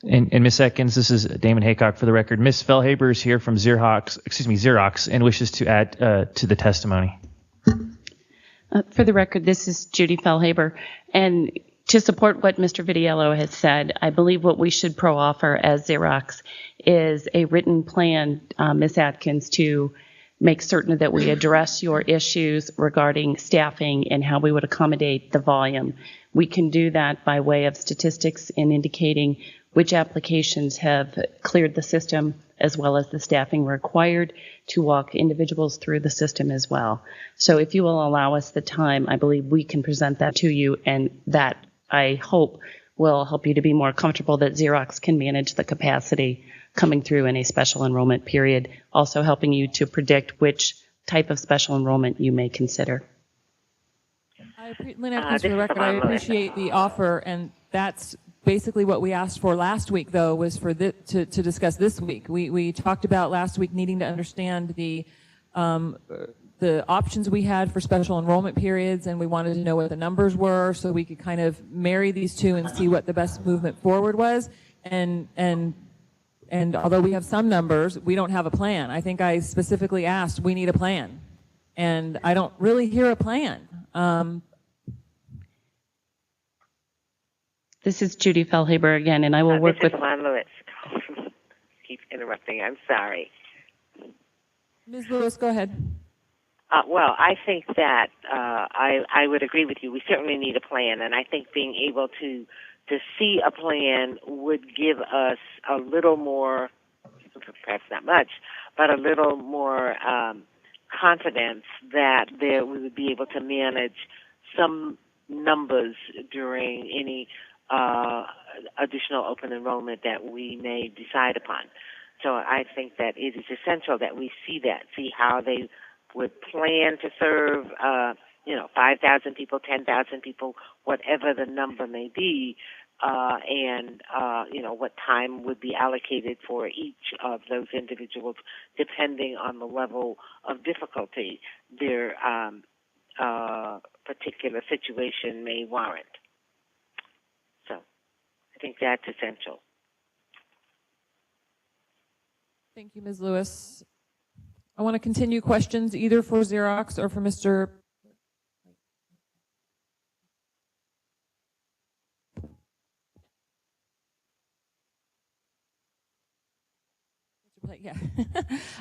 And Ms. Atkins, this is Damon Haycock for the record. Ms. Fellhaber is here from Xerox, and wishes to add to the testimony. For the record, this is Judy Fellhaber. And to support what Mr. Vitiello has said, I believe what we should pro-offer as Xerox is a written plan, Ms. Atkins, to make certain that we address your issues regarding staffing and how we would accommodate the volume. We can do that by way of statistics and indicating which applications have cleared the system, as well as the staffing required to walk individuals through the system as well. So if you will allow us the time, I believe we can present that to you, and that, I hope, will help you to be more comfortable that Xerox can manage the capacity coming through in a special enrollment period, also helping you to predict which type of special enrollment you may consider. Lynn Atkins, for the record, I appreciate the offer, and that's basically what we asked for last week, though, was for to discuss this week. We talked about last week needing to understand the options we had for special enrollment periods, and we wanted to know what the numbers were so we could kind of marry these two and see what the best movement forward was. And although we have some numbers, we don't have a plan. I think I specifically asked, we need a plan. And I don't really hear a plan. This is Judy Fellhaber again, and I will work with... This is Lon Lewis. Keep interrupting. I'm sorry. Ms. Lewis, go ahead. Well, I think that I would agree with you. We certainly need a plan, and I think being able to see a plan would give us a little more, perhaps not much, but a little more confidence that we would be able to manage some numbers during any additional open enrollment that we may decide upon. So I think that it is essential that we see how they would plan to serve, 5,000 people, 10,000 people, whatever the number may be, and what time would be allocated for each of those individuals, depending on the level of difficulty their particular situation may warrant. So I think that's essential. Thank you, Ms. Lewis. I want to continue questions either for Xerox or for Mr.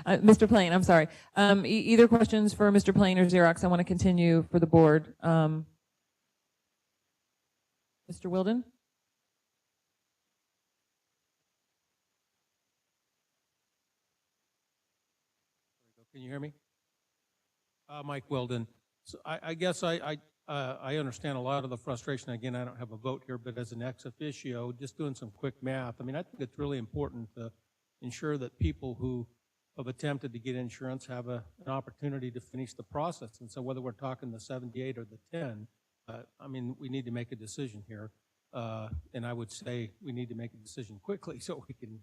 Mr. Plain, I'm sorry. Either questions for Mr. Plain or Xerox. I want to continue for the board. Mr. Wilden? Can you hear me? Mike Wilden. So I guess I understand a lot of the frustration. Again, I don't have a vote here, but as an ex officio, just doing some quick math, I mean, I think it's really important to ensure that people who have attempted to get insurance have an opportunity to finish the process. And so whether we're talking the 78 or the 10, I mean, we need to make a decision here. And I would say we need to make a decision quickly so we can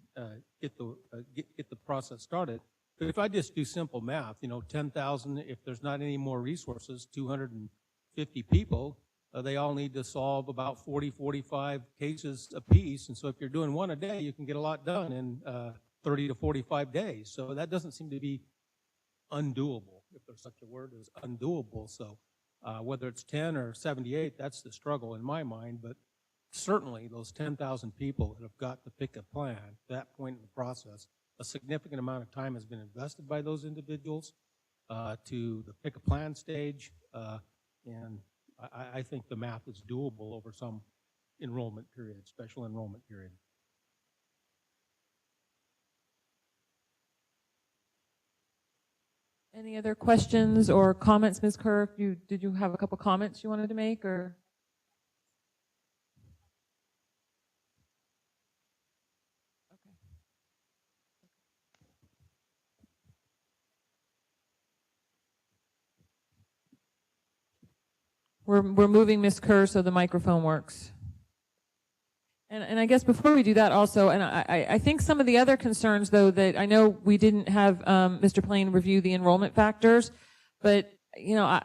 get the process started. But if I just do simple math, 10,000, if there's not any more resources, 250 people, they all need to solve about 40, 45 cases apiece. And so if you're doing one a day, you can get a lot done in 30 to 45 days. So that doesn't seem to be undoable, if there's such a word as undoable. So whether it's 10 or 78, that's the struggle in my mind. But certainly those 10,000 people that have got to pick a plan at that point in the process, a significant amount of time has been invested by those individuals to the pick a plan stage. And I think the math is doable over some enrollment period, special enrollment period. Any other questions or comments, Ms. Kerr? Did you have a couple comments you wanted to make, or? We're moving Ms. Kerr so the microphone works. And I guess before we do that also, and I think some of the other concerns, though, that I know we didn't have Mr. Plain review the enrollment factors, but, you know,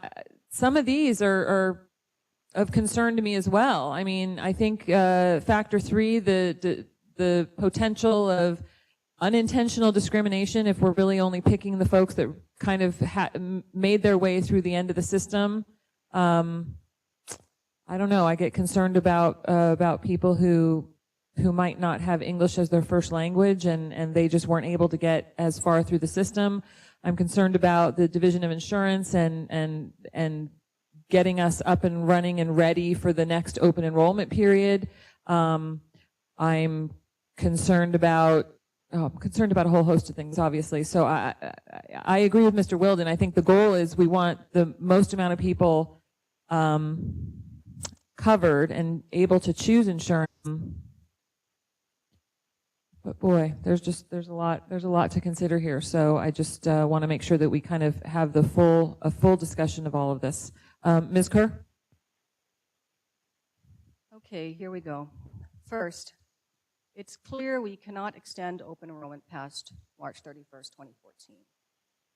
some of these are of concern to me as well. I mean, I think factor 3, the potential of unintentional discrimination, if we're really only picking the folks that kind of made their way through the end of the system. I don't know. I get concerned about people who might not have English as their first language and they just weren't able to get as far through the system. I'm concerned about the Division of Insurance and getting us up and running and ready for the next open enrollment period. I'm concerned about a whole host of things, obviously. So I agree with Mr. Wilden. I think the goal is we want the most amount of people covered and able to choose insurance. But boy, there's a lot to consider here. So I just want to make sure that we kind of have a full discussion of all of this. Ms. Kerr? Okay, here we go. First, it's clear we cannot extend open enrollment past March 31st, 2014.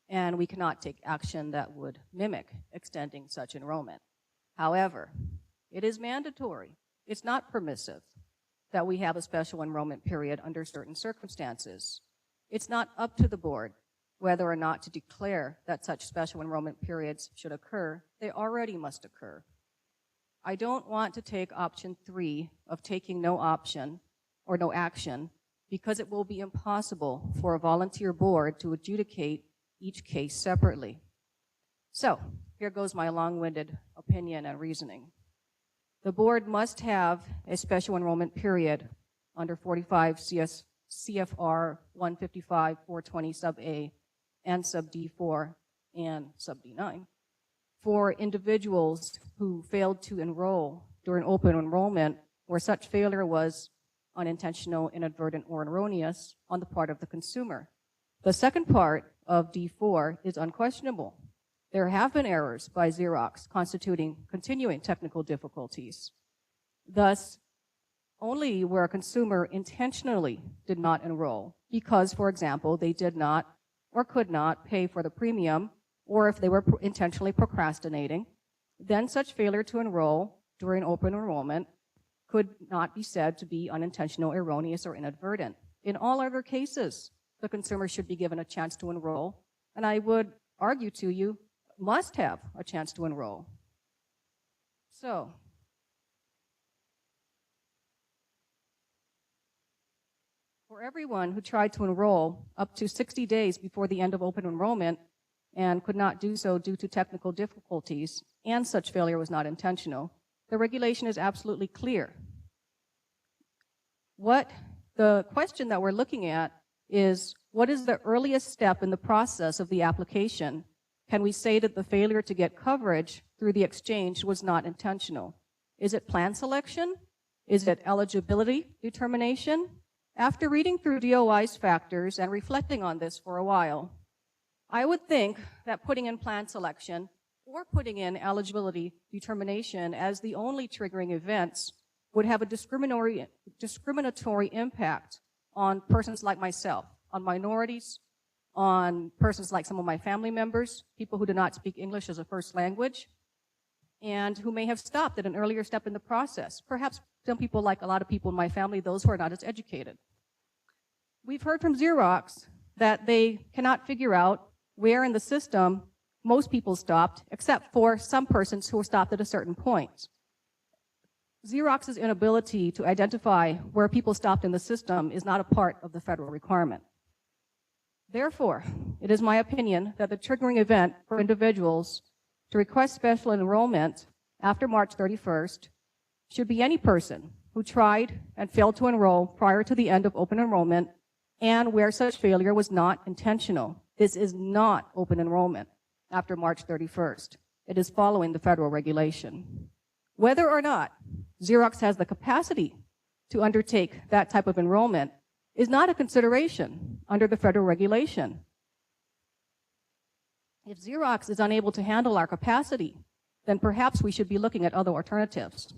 And we cannot take action that would mimic extending such enrollment. However, it is mandatory, it's not permissive, that we have a special enrollment period under certain circumstances. It's not up to the board whether or not to declare that such special enrollment periods should occur. They already must occur. I don't want to take option 3 of taking no option or no action because it will be impossible for a volunteer board to adjudicate each case separately. So, here goes my long-winded opinion and reasoning. The board must have a special enrollment period under 45 CFR 155-420 sub A and sub D4 and sub D9 for individuals who failed to enroll during open enrollment where such failure was unintentional, inadvertent, or erroneous on the part of the consumer. The second part of D4 is unquestionable. There have been errors by Xerox constituting continuing technical difficulties. Thus, only where a consumer intentionally did not enroll because, for example, they did not or could not pay for the premium, or if they were intentionally procrastinating, then such failure to enroll during open enrollment could not be said to be unintentional, erroneous, or inadvertent. In all other cases, the consumer should be given a chance to enroll, and I would argue to you, must have a chance to enroll. So, for everyone who tried to enroll up to 60 days before the end of open enrollment and could not do so due to technical difficulties, and such failure was not intentional, the regulation is absolutely clear. What the question that we're looking at is, what is the earliest step in the process of the application? Can we say that the failure to get coverage through the exchange was not intentional? Is it plan selection? Is it eligibility determination? After reading through DOI's factors and reflecting on this for a while, I would think that putting in plan selection or putting in eligibility determination as the only triggering events would have a discriminatory impact on persons like myself, on minorities, on persons like some of my family members, people who do not speak English as a first language, and who may have stopped at an earlier step in the process. Perhaps some people, like a lot of people in my family, those who are not as educated. We've heard from Xerox that they cannot figure out where in the system most people stopped, except for some persons who were stopped at a certain point. Xerox's inability to identify where people stopped in the system is not a part of the federal requirement. Therefore, it is my opinion that the triggering event for individuals to request special enrollment after March 31st should be any person who tried and failed to enroll prior to the end of open enrollment and where such failure was not intentional. This is not open enrollment after March 31st. It is following the federal regulation. Whether or not Xerox has the capacity to undertake that type of enrollment is not a consideration under the federal regulation. If Xerox is unable to handle our capacity, then perhaps we should be looking at other alternatives.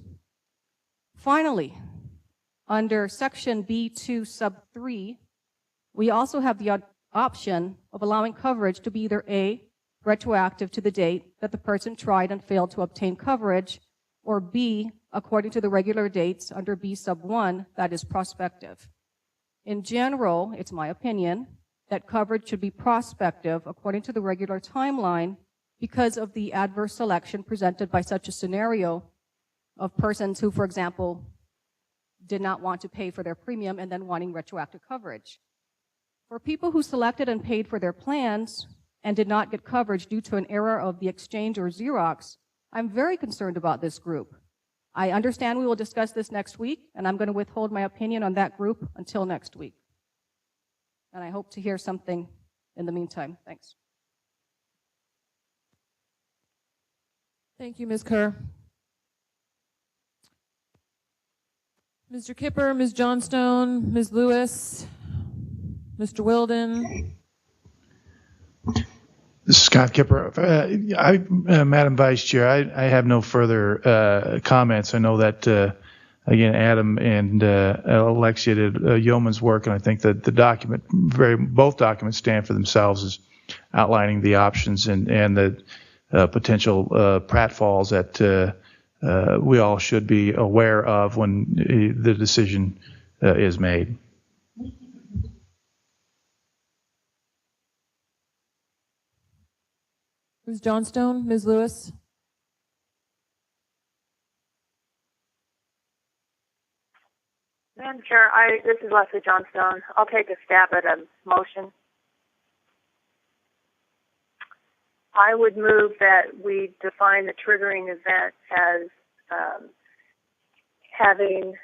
Finally, under section B2 sub 3, we also have the option of allowing coverage to be either A, retroactive to the date that the person tried and failed to obtain coverage, or B, according to the regular dates under B sub 1, that is prospective. In general, it's my opinion that coverage should be prospective according to the regular timeline because of the adverse selection presented by such a scenario of persons who, for example, did not want to pay for their premium and then wanting retroactive coverage. For people who selected and paid for their plans and did not get coverage due to an error of the exchange or Xerox, I'm very concerned about this group. I understand we will discuss this next week, and I'm going to withhold my opinion on that group until next week. And I hope to hear something in the meantime. Thanks. Thank you, Ms. Kerr. Mr. Kipper, Ms. Johnstone, Ms. Lewis, Mr. Wilden. This is Scott Kipper. Madam Vice Chair, I have no further comments. I know that, again, Adam and Alexia did yeoman's work, and I think that both documents stand for themselves as outlining the options and the potential pratfalls that we all should be aware of when the decision is made. Ms. Johnstone, Ms. Lewis. Madam Chair, this is Leslie Johnstone. I'll take a stab at a motion. I would move that we define the triggering event as having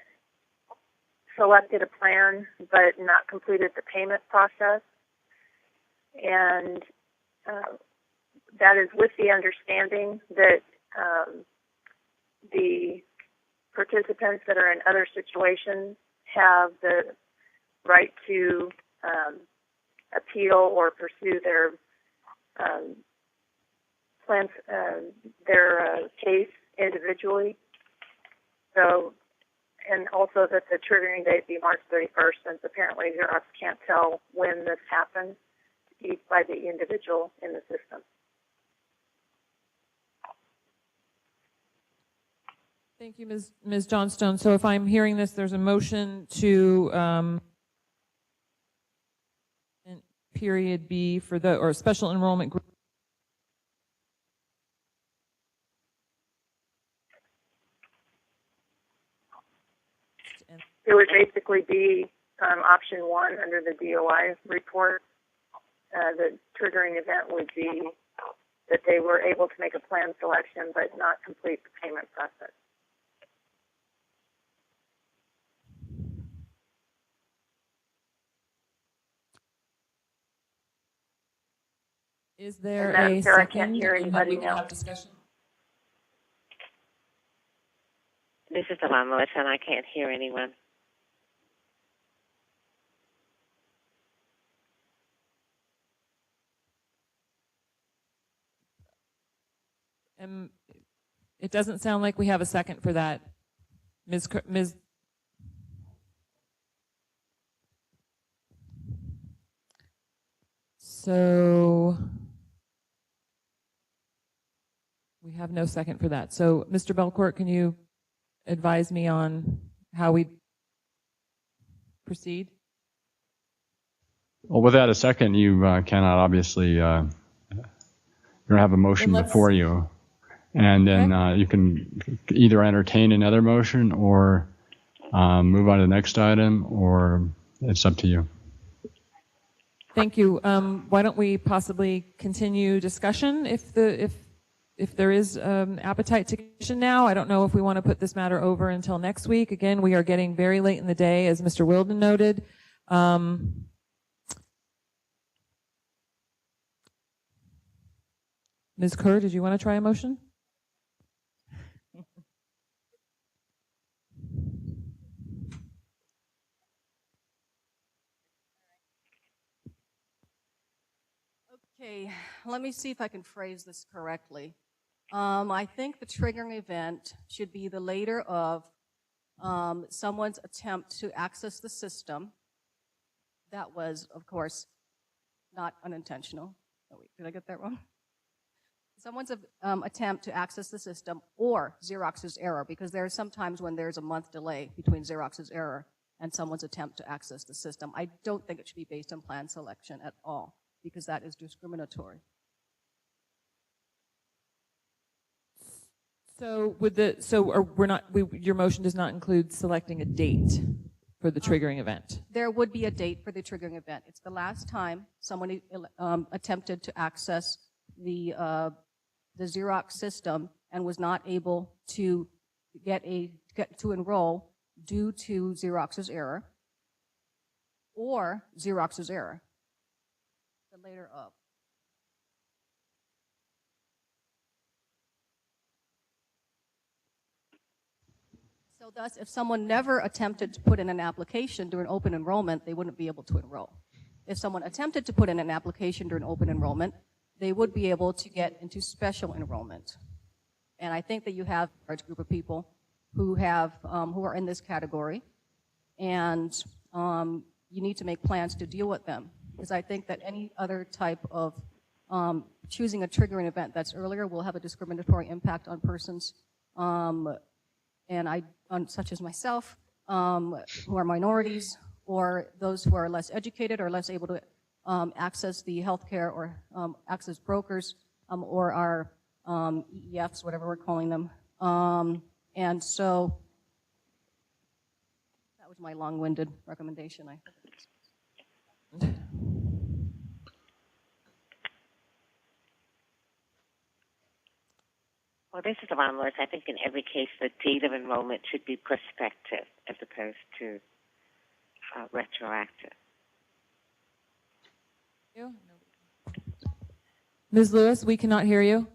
selected a plan but not completed the payment process, and that is with the understanding that the participants that are in other situations have the right to appeal or pursue their plans, their case individually. So, and also that the triggering date be March 31st, since apparently Xerox can't tell when this happens by the individual in the system. Thank you, Ms. Johnstone. So if I'm hearing this, there's a motion to period B for or special enrollment group. It would basically be option 1 under the DOI report. The triggering event would be that they were able to make a plan selection but not complete the payment process. Is there a second? I can't hear anybody now. Discussion? This is Devon Melissa, and I can't hear anyone. It doesn't sound like we have a second for that. Ms. So we have no second for that. So Mr. Belcourt, can you advise me on how we proceed? Well, without a second, you cannot obviously, you don't have a motion before you. And then you can either entertain another motion or move on to the next item, or it's up to you. Thank you. Why don't we possibly continue discussion if there is appetite to discussion now? I don't know if we want to put this matter over until next week. Again, we are getting very late in the day, as Mr. Wilden noted. Ms. Kerr, did you want to try a motion? Okay, let me see if I can phrase this correctly. I think the triggering event should be the later of someone's attempt to access the system. That was, of course, not unintentional. Oh, wait, did I get that wrong? Someone's attempt to access the system or Xerox's error, because there are some times when there's a month delay between Xerox's error and someone's attempt to access the system. I don't think it should be based on plan selection at all, because that is discriminatory. So your motion does not include selecting a date for the triggering event. There would be a date for the triggering event. It's the last time someone attempted to access the Xerox system and was not able to get to enroll due to Xerox's error or Xerox's error. The later of. So thus, if someone never attempted to put in an application during open enrollment, they wouldn't be able to enroll. If someone attempted to put in an application during open enrollment, they would be able to get into special enrollment. And I think that you have a large group of people who are in this category, and you need to make plans to deal with them. Because I think that any other type of choosing a triggering event that's earlier will have a discriminatory impact on persons, such as myself, who are minorities, or those who are less educated or less able to access the healthcare or access brokers, or our EEFs, whatever we're calling them. And so that was my long-winded recommendation. Well, this is Yvonne Lewis. I think in every case the date of enrollment should be prospective as opposed to retroactive. Ms. Lewis, we cannot hear you.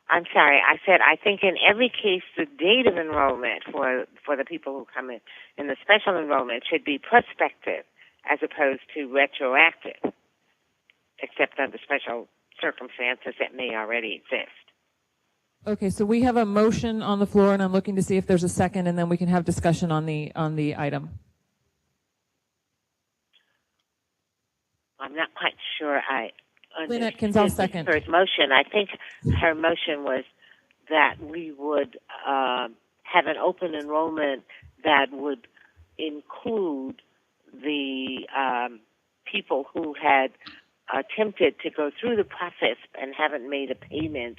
I'm sorry. I said I think in every case the date of enrollment for the people who come in the special enrollment should be prospective as opposed to retroactive, except under special circumstances that may already exist. Okay, so we have a motion on the floor, and I'm looking to see if there's a second, and then we can have discussion on the item. I'm not quite sure I Lynn Atkins, I'll second. Her motion. I think her motion was that we would have an open enrollment that would include the people who had attempted to go through the process and haven't made a payment,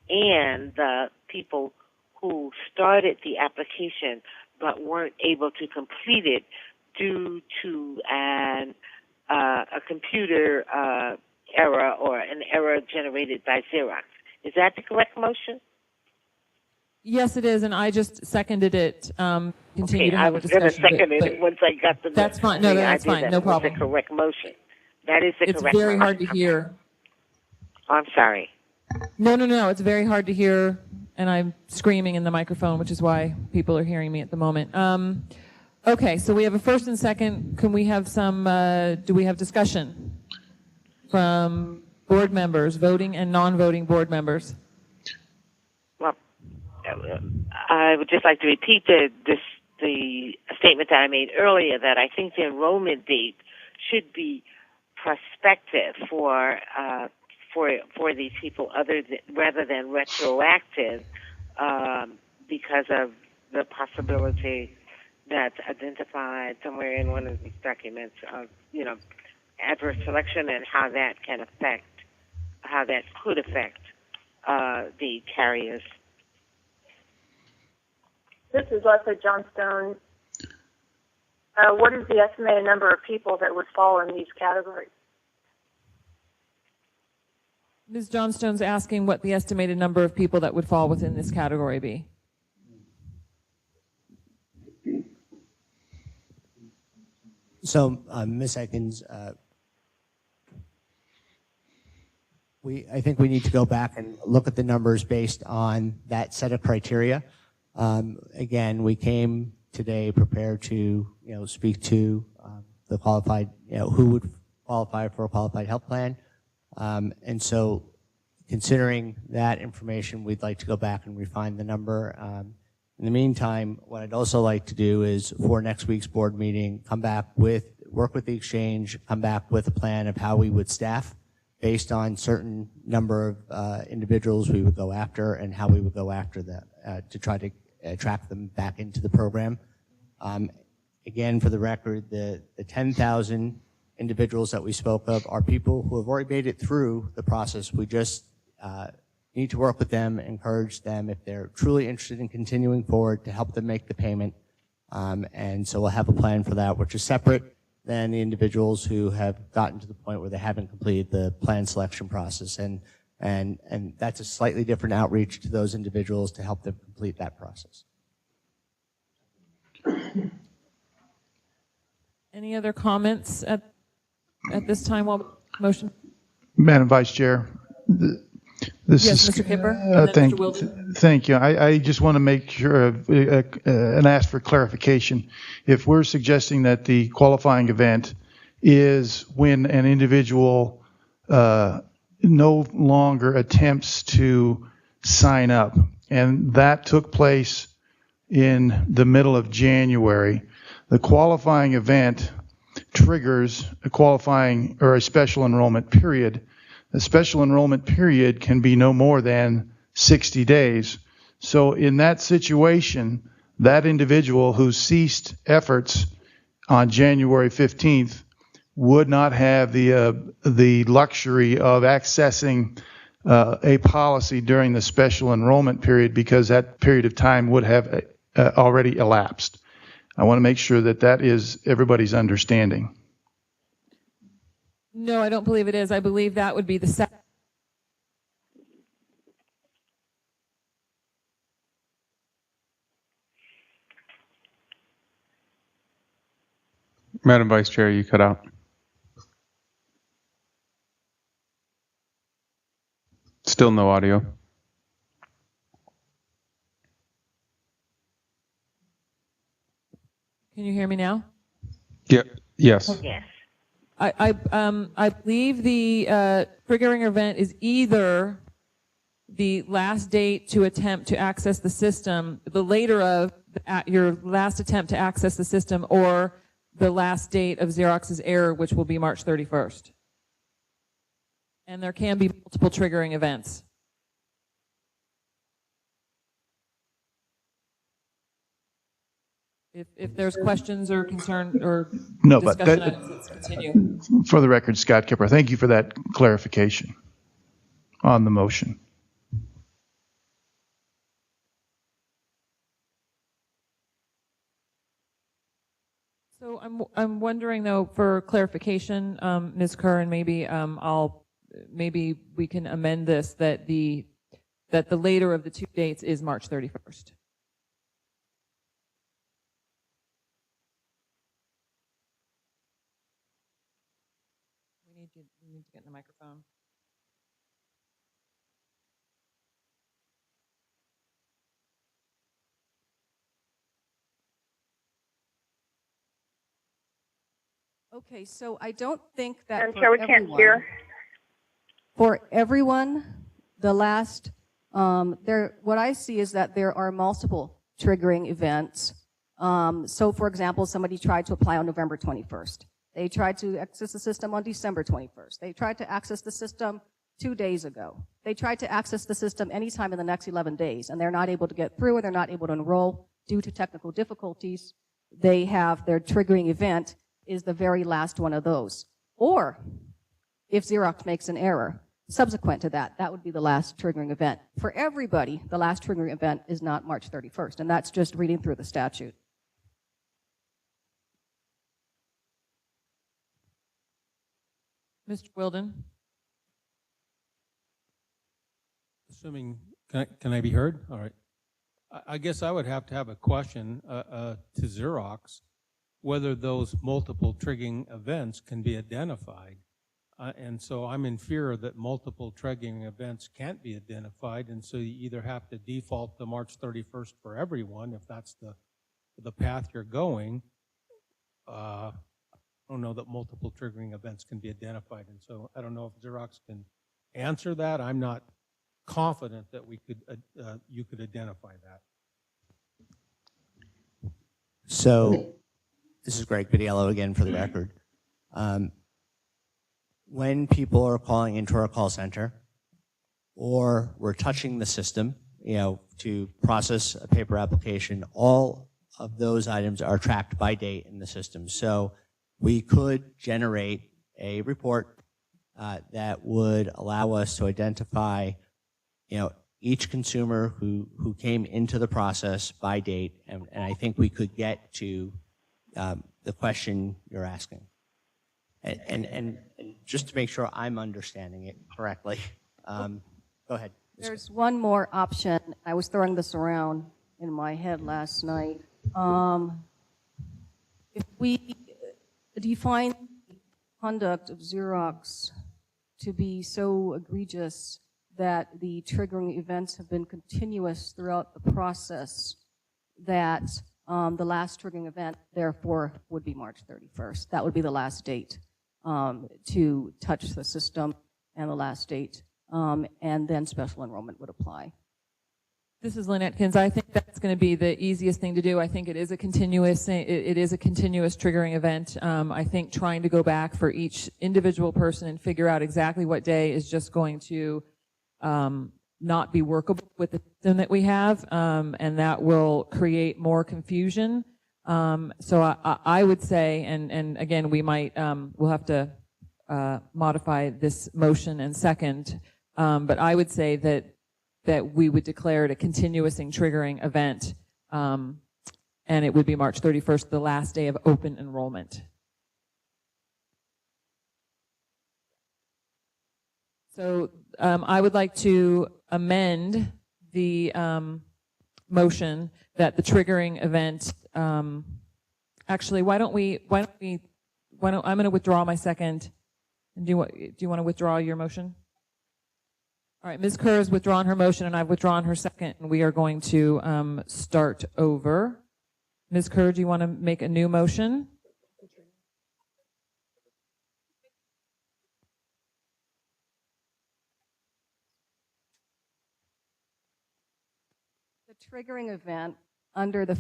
and the people who started the application but weren't able to complete it due to a computer error or an error generated by Xerox. Is that the correct motion? Yes, it is, and I just seconded it. Continue to have a discussion. I was going to second it once I got the. That's fine. No, that's fine. No problem. The correct motion. That is the correct motion. It's very hard to hear. Oh, I'm sorry. No. It's very hard to hear, and I'm screaming in the microphone, which is why people are hearing me at the moment. Okay, so we have a first and second. Can we have some, do we have discussion from board members, voting and non-voting board members? Well, I would just like to repeat the statement that I made earlier, that I think the enrollment date should be prospective for these people rather than retroactive, because of the possibility that's identified somewhere in one of these documents of, adverse selection and how that could affect the carriers. This is Leslie Johnstone. What is the estimated number of people that would fall in these categories? Ms. Johnstone's asking what the estimated number of people that would fall within this category be. So, Ms. Atkins, I think we need to go back and look at the numbers based on that set of criteria. Again, we came today prepared to, speak to the qualified, who would qualify for a qualified health plan. And so, considering that information, we'd like to go back and refine the number. In the meantime, what I'd also like to do is for next week's board meeting, work with the exchange, come back with a plan of how we would staff based on certain number of individuals we would go after and how we would go after them to try to attract them back into the program. Again, for the record, the 10,000 individuals that we spoke of are people who have already made it through the process. We just need to work with them, encourage them if they're truly interested in continuing forward to help them make the payment. And so we'll have a plan for that, which is separate than the individuals who have gotten to the point where they haven't completed the plan selection process. And that's a slightly different outreach to those individuals to help them complete that process. Any other comments at this time while motion? Madam Vice Chair, this Yes, is Mr. Kipper, and then Mr. Wilden. Thank you. I just want to make sure and ask for clarification. If we're suggesting that the qualifying event is when an individual no longer attempts to sign up, and that took place in the middle of January, the qualifying event triggers a qualifying or a special enrollment period. The special enrollment period can be no more than 60 days. So in that situation, that individual who ceased efforts on January 15th would not have the luxury of accessing a policy during the special enrollment period because that period of time would have already elapsed. I want to make sure that that is everybody's understanding. No, I don't believe it is. I believe that would be the second. Madam Vice Chair, you cut out. Still no audio. Can you hear me now? Yep. Yes. Yes. I believe the triggering event is either the last date to attempt to access the system, the later of your last attempt to access the system, or the last date of Xerox's error, which will be March 31st. And there can be multiple triggering events. If there's questions or concern or No, discussion but items, let's continue. For the record, Scott Kipper, thank you for that clarification on the motion. So I'm wondering though, for clarification, Ms. Kerr, and maybe maybe we can amend this that the later of the two dates is March 31st. We need to get in the microphone. Okay, so I don't think that Madam Chair, we can't hear. For everyone, the last, what I see is that there are multiple triggering events. So for example, somebody tried to apply on November 21st. They tried to access the system on December 21st. They tried to access the system 2 days ago. They tried to access the system anytime in the next 11 days, and they're not able to get through, or they're not able to enroll due to technical difficulties. They have their triggering event is the very last one of those. Or if Xerox makes an error subsequent to that, that would be the last triggering event. For everybody, the last triggering event is not March 31st, and that's just reading through the statute. Mr. Wilden? Assuming, can I be heard? All right. I guess I would have to have a question to Xerox, whether those multiple triggering events can be identified. And so I'm in fear that multiple triggering events can't be identified, and so you either have to default to March 31st for everyone, if that's the path you're going. I don't know that multiple triggering events can be identified, and so I don't know if Xerox can answer that. I'm not confident that we could you could identify that. So this is Greg Pitiello again for the record. When people are calling into our call center or we're touching the system, to process a paper application, all of those items are tracked by date in the system. So we could generate a report that would allow us to identify, each consumer who came into the process by date, and I think we could get to the question you're asking. And just to make sure I'm understanding it correctly, go ahead. There's one more option. I was throwing this around in my head last night. If we define the conduct of Xerox to be so egregious that the triggering events have been continuous throughout the process, that the last triggering event, therefore, would be March 31st. That would be the last date to touch the system and the last date, and then special enrollment would apply. This is Lynn Atkins. I think that's going to be the easiest thing to do. I think it is a continuous triggering event. I think trying to go back for each individual person and figure out exactly what day is just going to not be workable with the system that we have, and that will create more confusion. So I would say, and again, we might, we'll have to modify this motion and second, but I would say that we would declare it a continuous triggering event, and it would be March 31st, the last day of open enrollment. So I would like to amend the motion that the triggering event, actually, I'm going to withdraw my second. And do you want to withdraw your motion? All right, Ms. Kerr has withdrawn her motion, and I've withdrawn her second, and we are going to start over. Ms. Kerr, do you want to make a new motion? The triggering event under the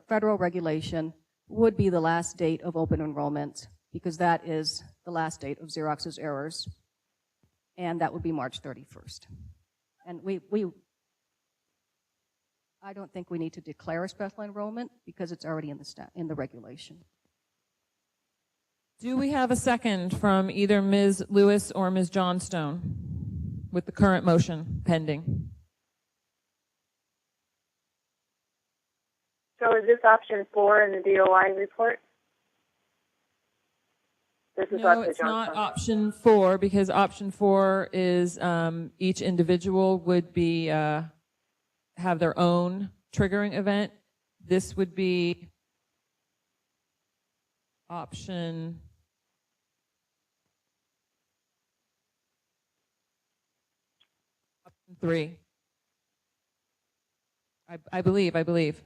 federal regulation would be the last date of open enrollment, because that is the last date of Xerox's errors, and that would be March 31st. And I don't think we need to declare a special enrollment because it's already in the regulation. Do we have a second from either Ms. Lewis or Ms. Johnstone with the current motion pending? So is this option 4 in the DOI report? This is No, it's not option 4, because option 4 is each individual would be have their own triggering event. This would be option 3. I believe.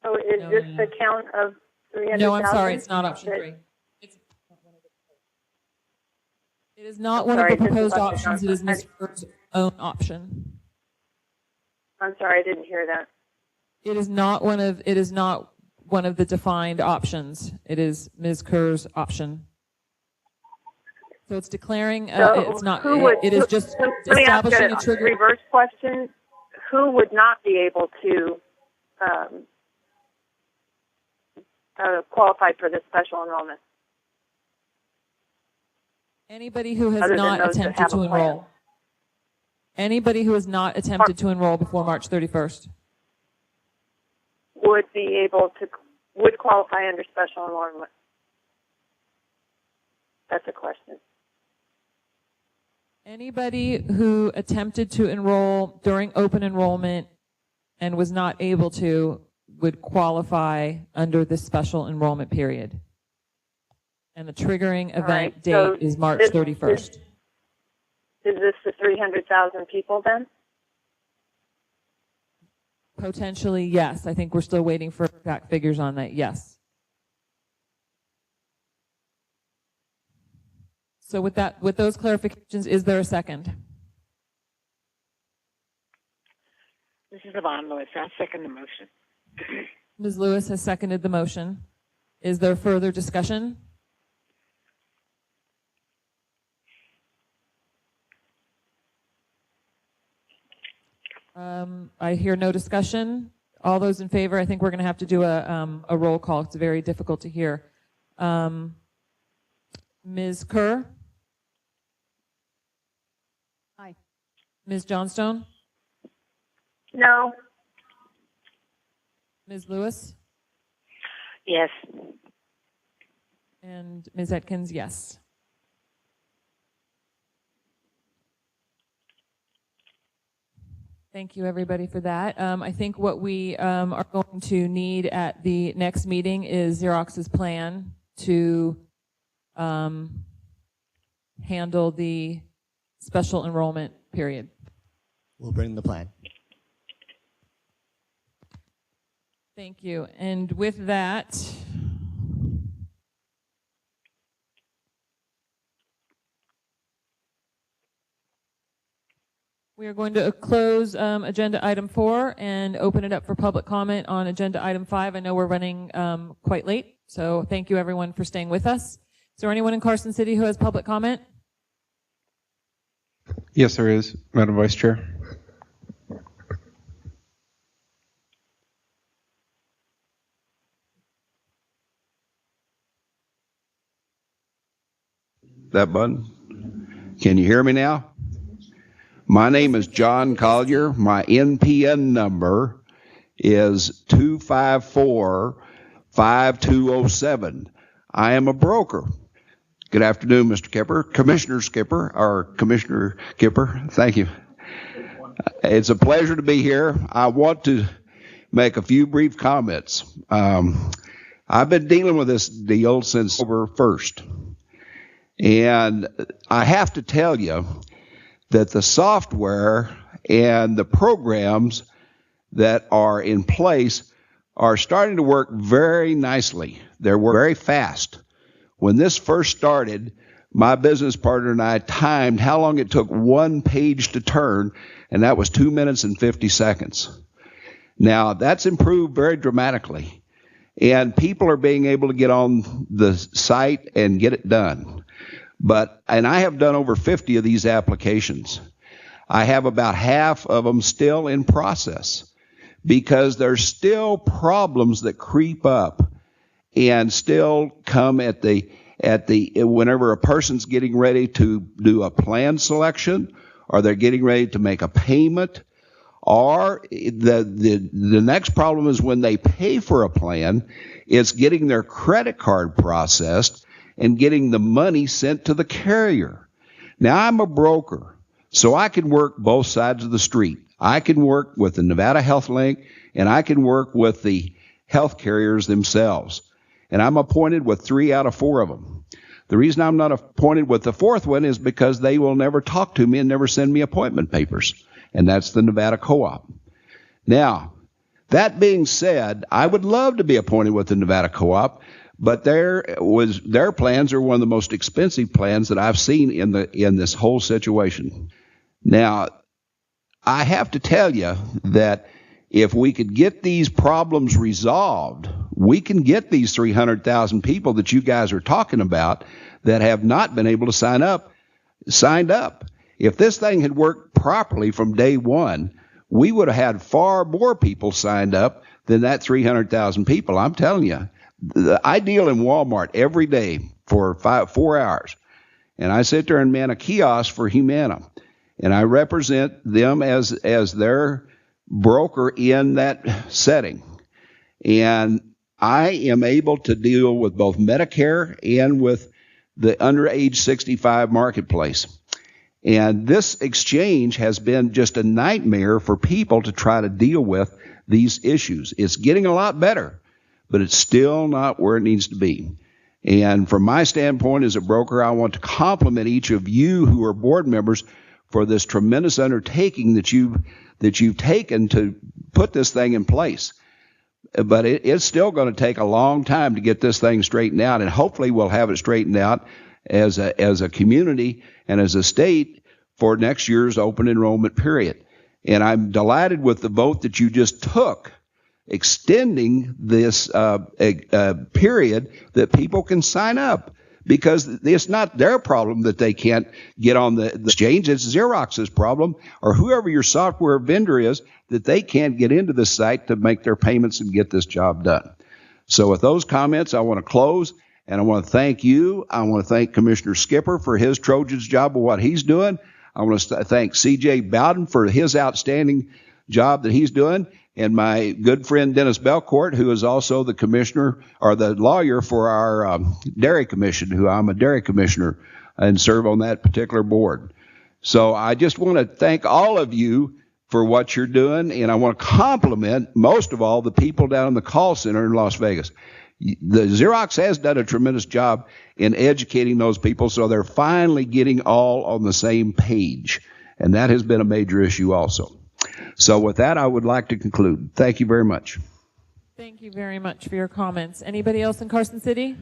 So is this the count of 300,000? No, I'm sorry, it's not option 3. It is not one of the proposed options. It is Ms. Kerr's own option. I'm sorry, I didn't hear that. It is not one of the defined options. It is Ms. Kerr's option. So it's declaring. It's not. It is just establishing a trigger. Reverse question: who would not be able to qualify for this special enrollment? Anybody who has not attempted to enroll. Anybody who has not attempted to enroll before March 31st. Would qualify under special enrollment. That's a question. Anybody who attempted to enroll during open enrollment and was not able to would qualify under this special enrollment period. And the triggering event date is March 31st. Is this the 300,000 people then? Potentially, yes. I think we're still waiting for exact figures on that. Yes. So with those clarifications, is there a second? This is Yvonne Lewis. I second the motion. Ms. Lewis has seconded the motion. Is there further discussion? I hear no discussion. All those in favor, I think we're going to have to do a roll call. It's very difficult to hear. Ms. Kerr? Aye. Ms. Johnstone? No. Ms. Lewis? Yes. And Ms. Atkins, yes. Thank you, everybody, for that. I think what we are going to need at the next meeting is Xerox's plan to handle the special enrollment period. We'll bring the plan. Thank you. And with that, we are going to close agenda item 4 and open it up for public comment on agenda item 5. I know we're running quite late, so thank you everyone for staying with us. Is there anyone in Carson City who has public comment? Yes, there is, Madam Vice Chair. That button? Can you hear me now? My name is John Collier. My NPN number is 254-5207. I am a broker. Good afternoon, Mr. Kipper. Commissioner Kipper. Thank you. It's a pleasure to be here. I want to make a few brief comments. I've been dealing with this deal since October 1st. And I have to tell you that the software and the programs that are in place are starting to work very nicely. They're working very fast. When this first started, my business partner and I timed how long it took one page to turn, and that was 2 minutes and 50 seconds. Now, that's improved very dramatically, and people are being able to get on the site and get it done. And I have done over 50 of these applications. I have about half of them still in process because there's still problems that creep up and still come at the whenever a person's getting ready to do a plan selection, or they're getting ready to make a payment, or the next problem is when they pay for a plan, it's getting their credit card processed and getting the money sent to the carrier. Now, I'm a broker, so I can work both sides of the street. I can work with the Nevada Health Link, and I can work with the health carriers themselves. And I'm appointed with 3 out of 4 of them. The reason I'm not appointed with the 4th one is because they will never talk to me and never send me appointment papers, and that's the Nevada Co-op. Now, that being said, I would love to be appointed with the Nevada Co-op, but their plans are one of the most expensive plans that I've seen in this whole situation. Now, I have to tell you that if we could get these problems resolved, we can get these 300,000 people that you guys are talking about that have not been able to signed up. If this thing had worked properly from day one, we would have had far more people signed up than that 300,000 people. I'm telling you. I deal in Walmart every day for 4 hours, and I sit there and man a kiosk for Humana, and I represent them as their broker in that setting. And I am able to deal with both Medicare and with the under age 65 marketplace. And this exchange has been just a nightmare for people to try to deal with these issues. It's getting a lot better, but it's still not where it needs to be. And from my standpoint as a broker, I want to compliment each of you who are board members for this tremendous undertaking that you've taken to put this thing in place. But it's still going to take a long time to get this thing straightened out, and hopefully we'll have it straightened out as a community and as a state for next year's open enrollment period. And I'm delighted with the vote that you just took extending this period that people can sign up, because it's not their problem that they can't get on the exchange. It's Xerox's problem, or whoever your software vendor is, that they can't get into the site to make their payments and get this job done. So with those comments, I want to close, and I want to thank you. I want to thank Commissioner Skipper for his Trojan's job of what he's doing. I want to thank C.J. Bowden for his outstanding job that he's doing, and my good friend Dennis Belcourt, who is also the commissioner or the lawyer for our dairy commission, who I'm a dairy commissioner and serve on that particular board. So I just want to thank all of you for what you're doing, and I want to compliment, most of all, the people down in the call center in Las Vegas. The Xerox has done a tremendous job in educating those people, so they're finally getting all on the same page, and that has been a major issue also. So with that, I would like to conclude. Thank you very much. Thank you very much for your comments. Anybody else in Carson City?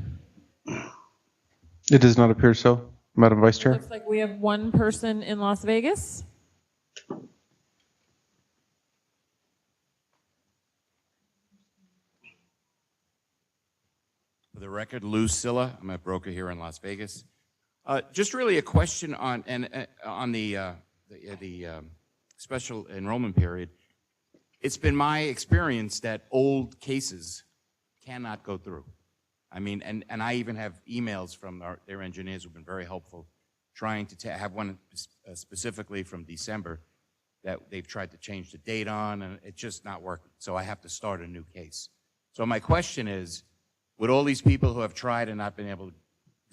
It does not appear so, Madam Vice Chair. Looks like we have one person in Las Vegas. For the record, Lou Silla. I'm a broker here in Las Vegas. Just really a question on the special enrollment period. It's been my experience that old cases cannot go through. I mean, and I even have emails from their engineers who've been very helpful, trying to have one specifically from December that they've tried to change the date on, and it's just not working. So I have to start a new case. So my question is, with all these people who have tried and not been able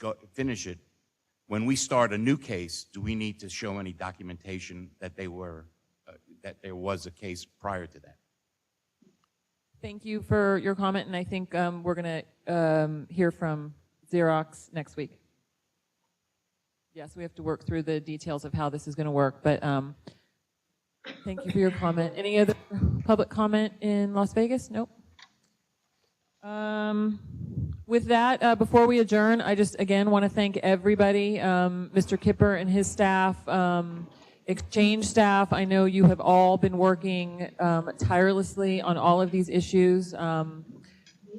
to finish it, when we start a new case, do we need to show any documentation that there was a case prior to that? Thank you for your comment, and I think we're going to hear from Xerox next week. Yes, we have to work through the details of how this is going to work, but thank you for your comment. Any other public comment in Las Vegas? Nope. With that, before we adjourn, I just again want to thank everybody, Mr. Kipper and his staff, Exchange staff. I know you have all been working tirelessly on all of these issues. Mr.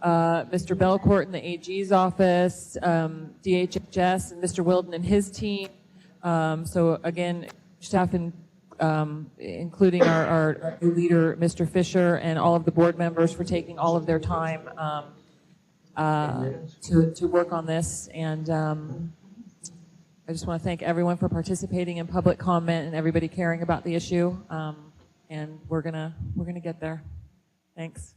Belcourt in the AG's office, DHHS, and Mr. Wilden and his team. So again, staff including our new leader, Mr. Fisher, and all of the board members for taking all of their time to work on this. And I just want to thank everyone for participating in public comment and everybody caring about the issue. And we're gonna get there. Thanks.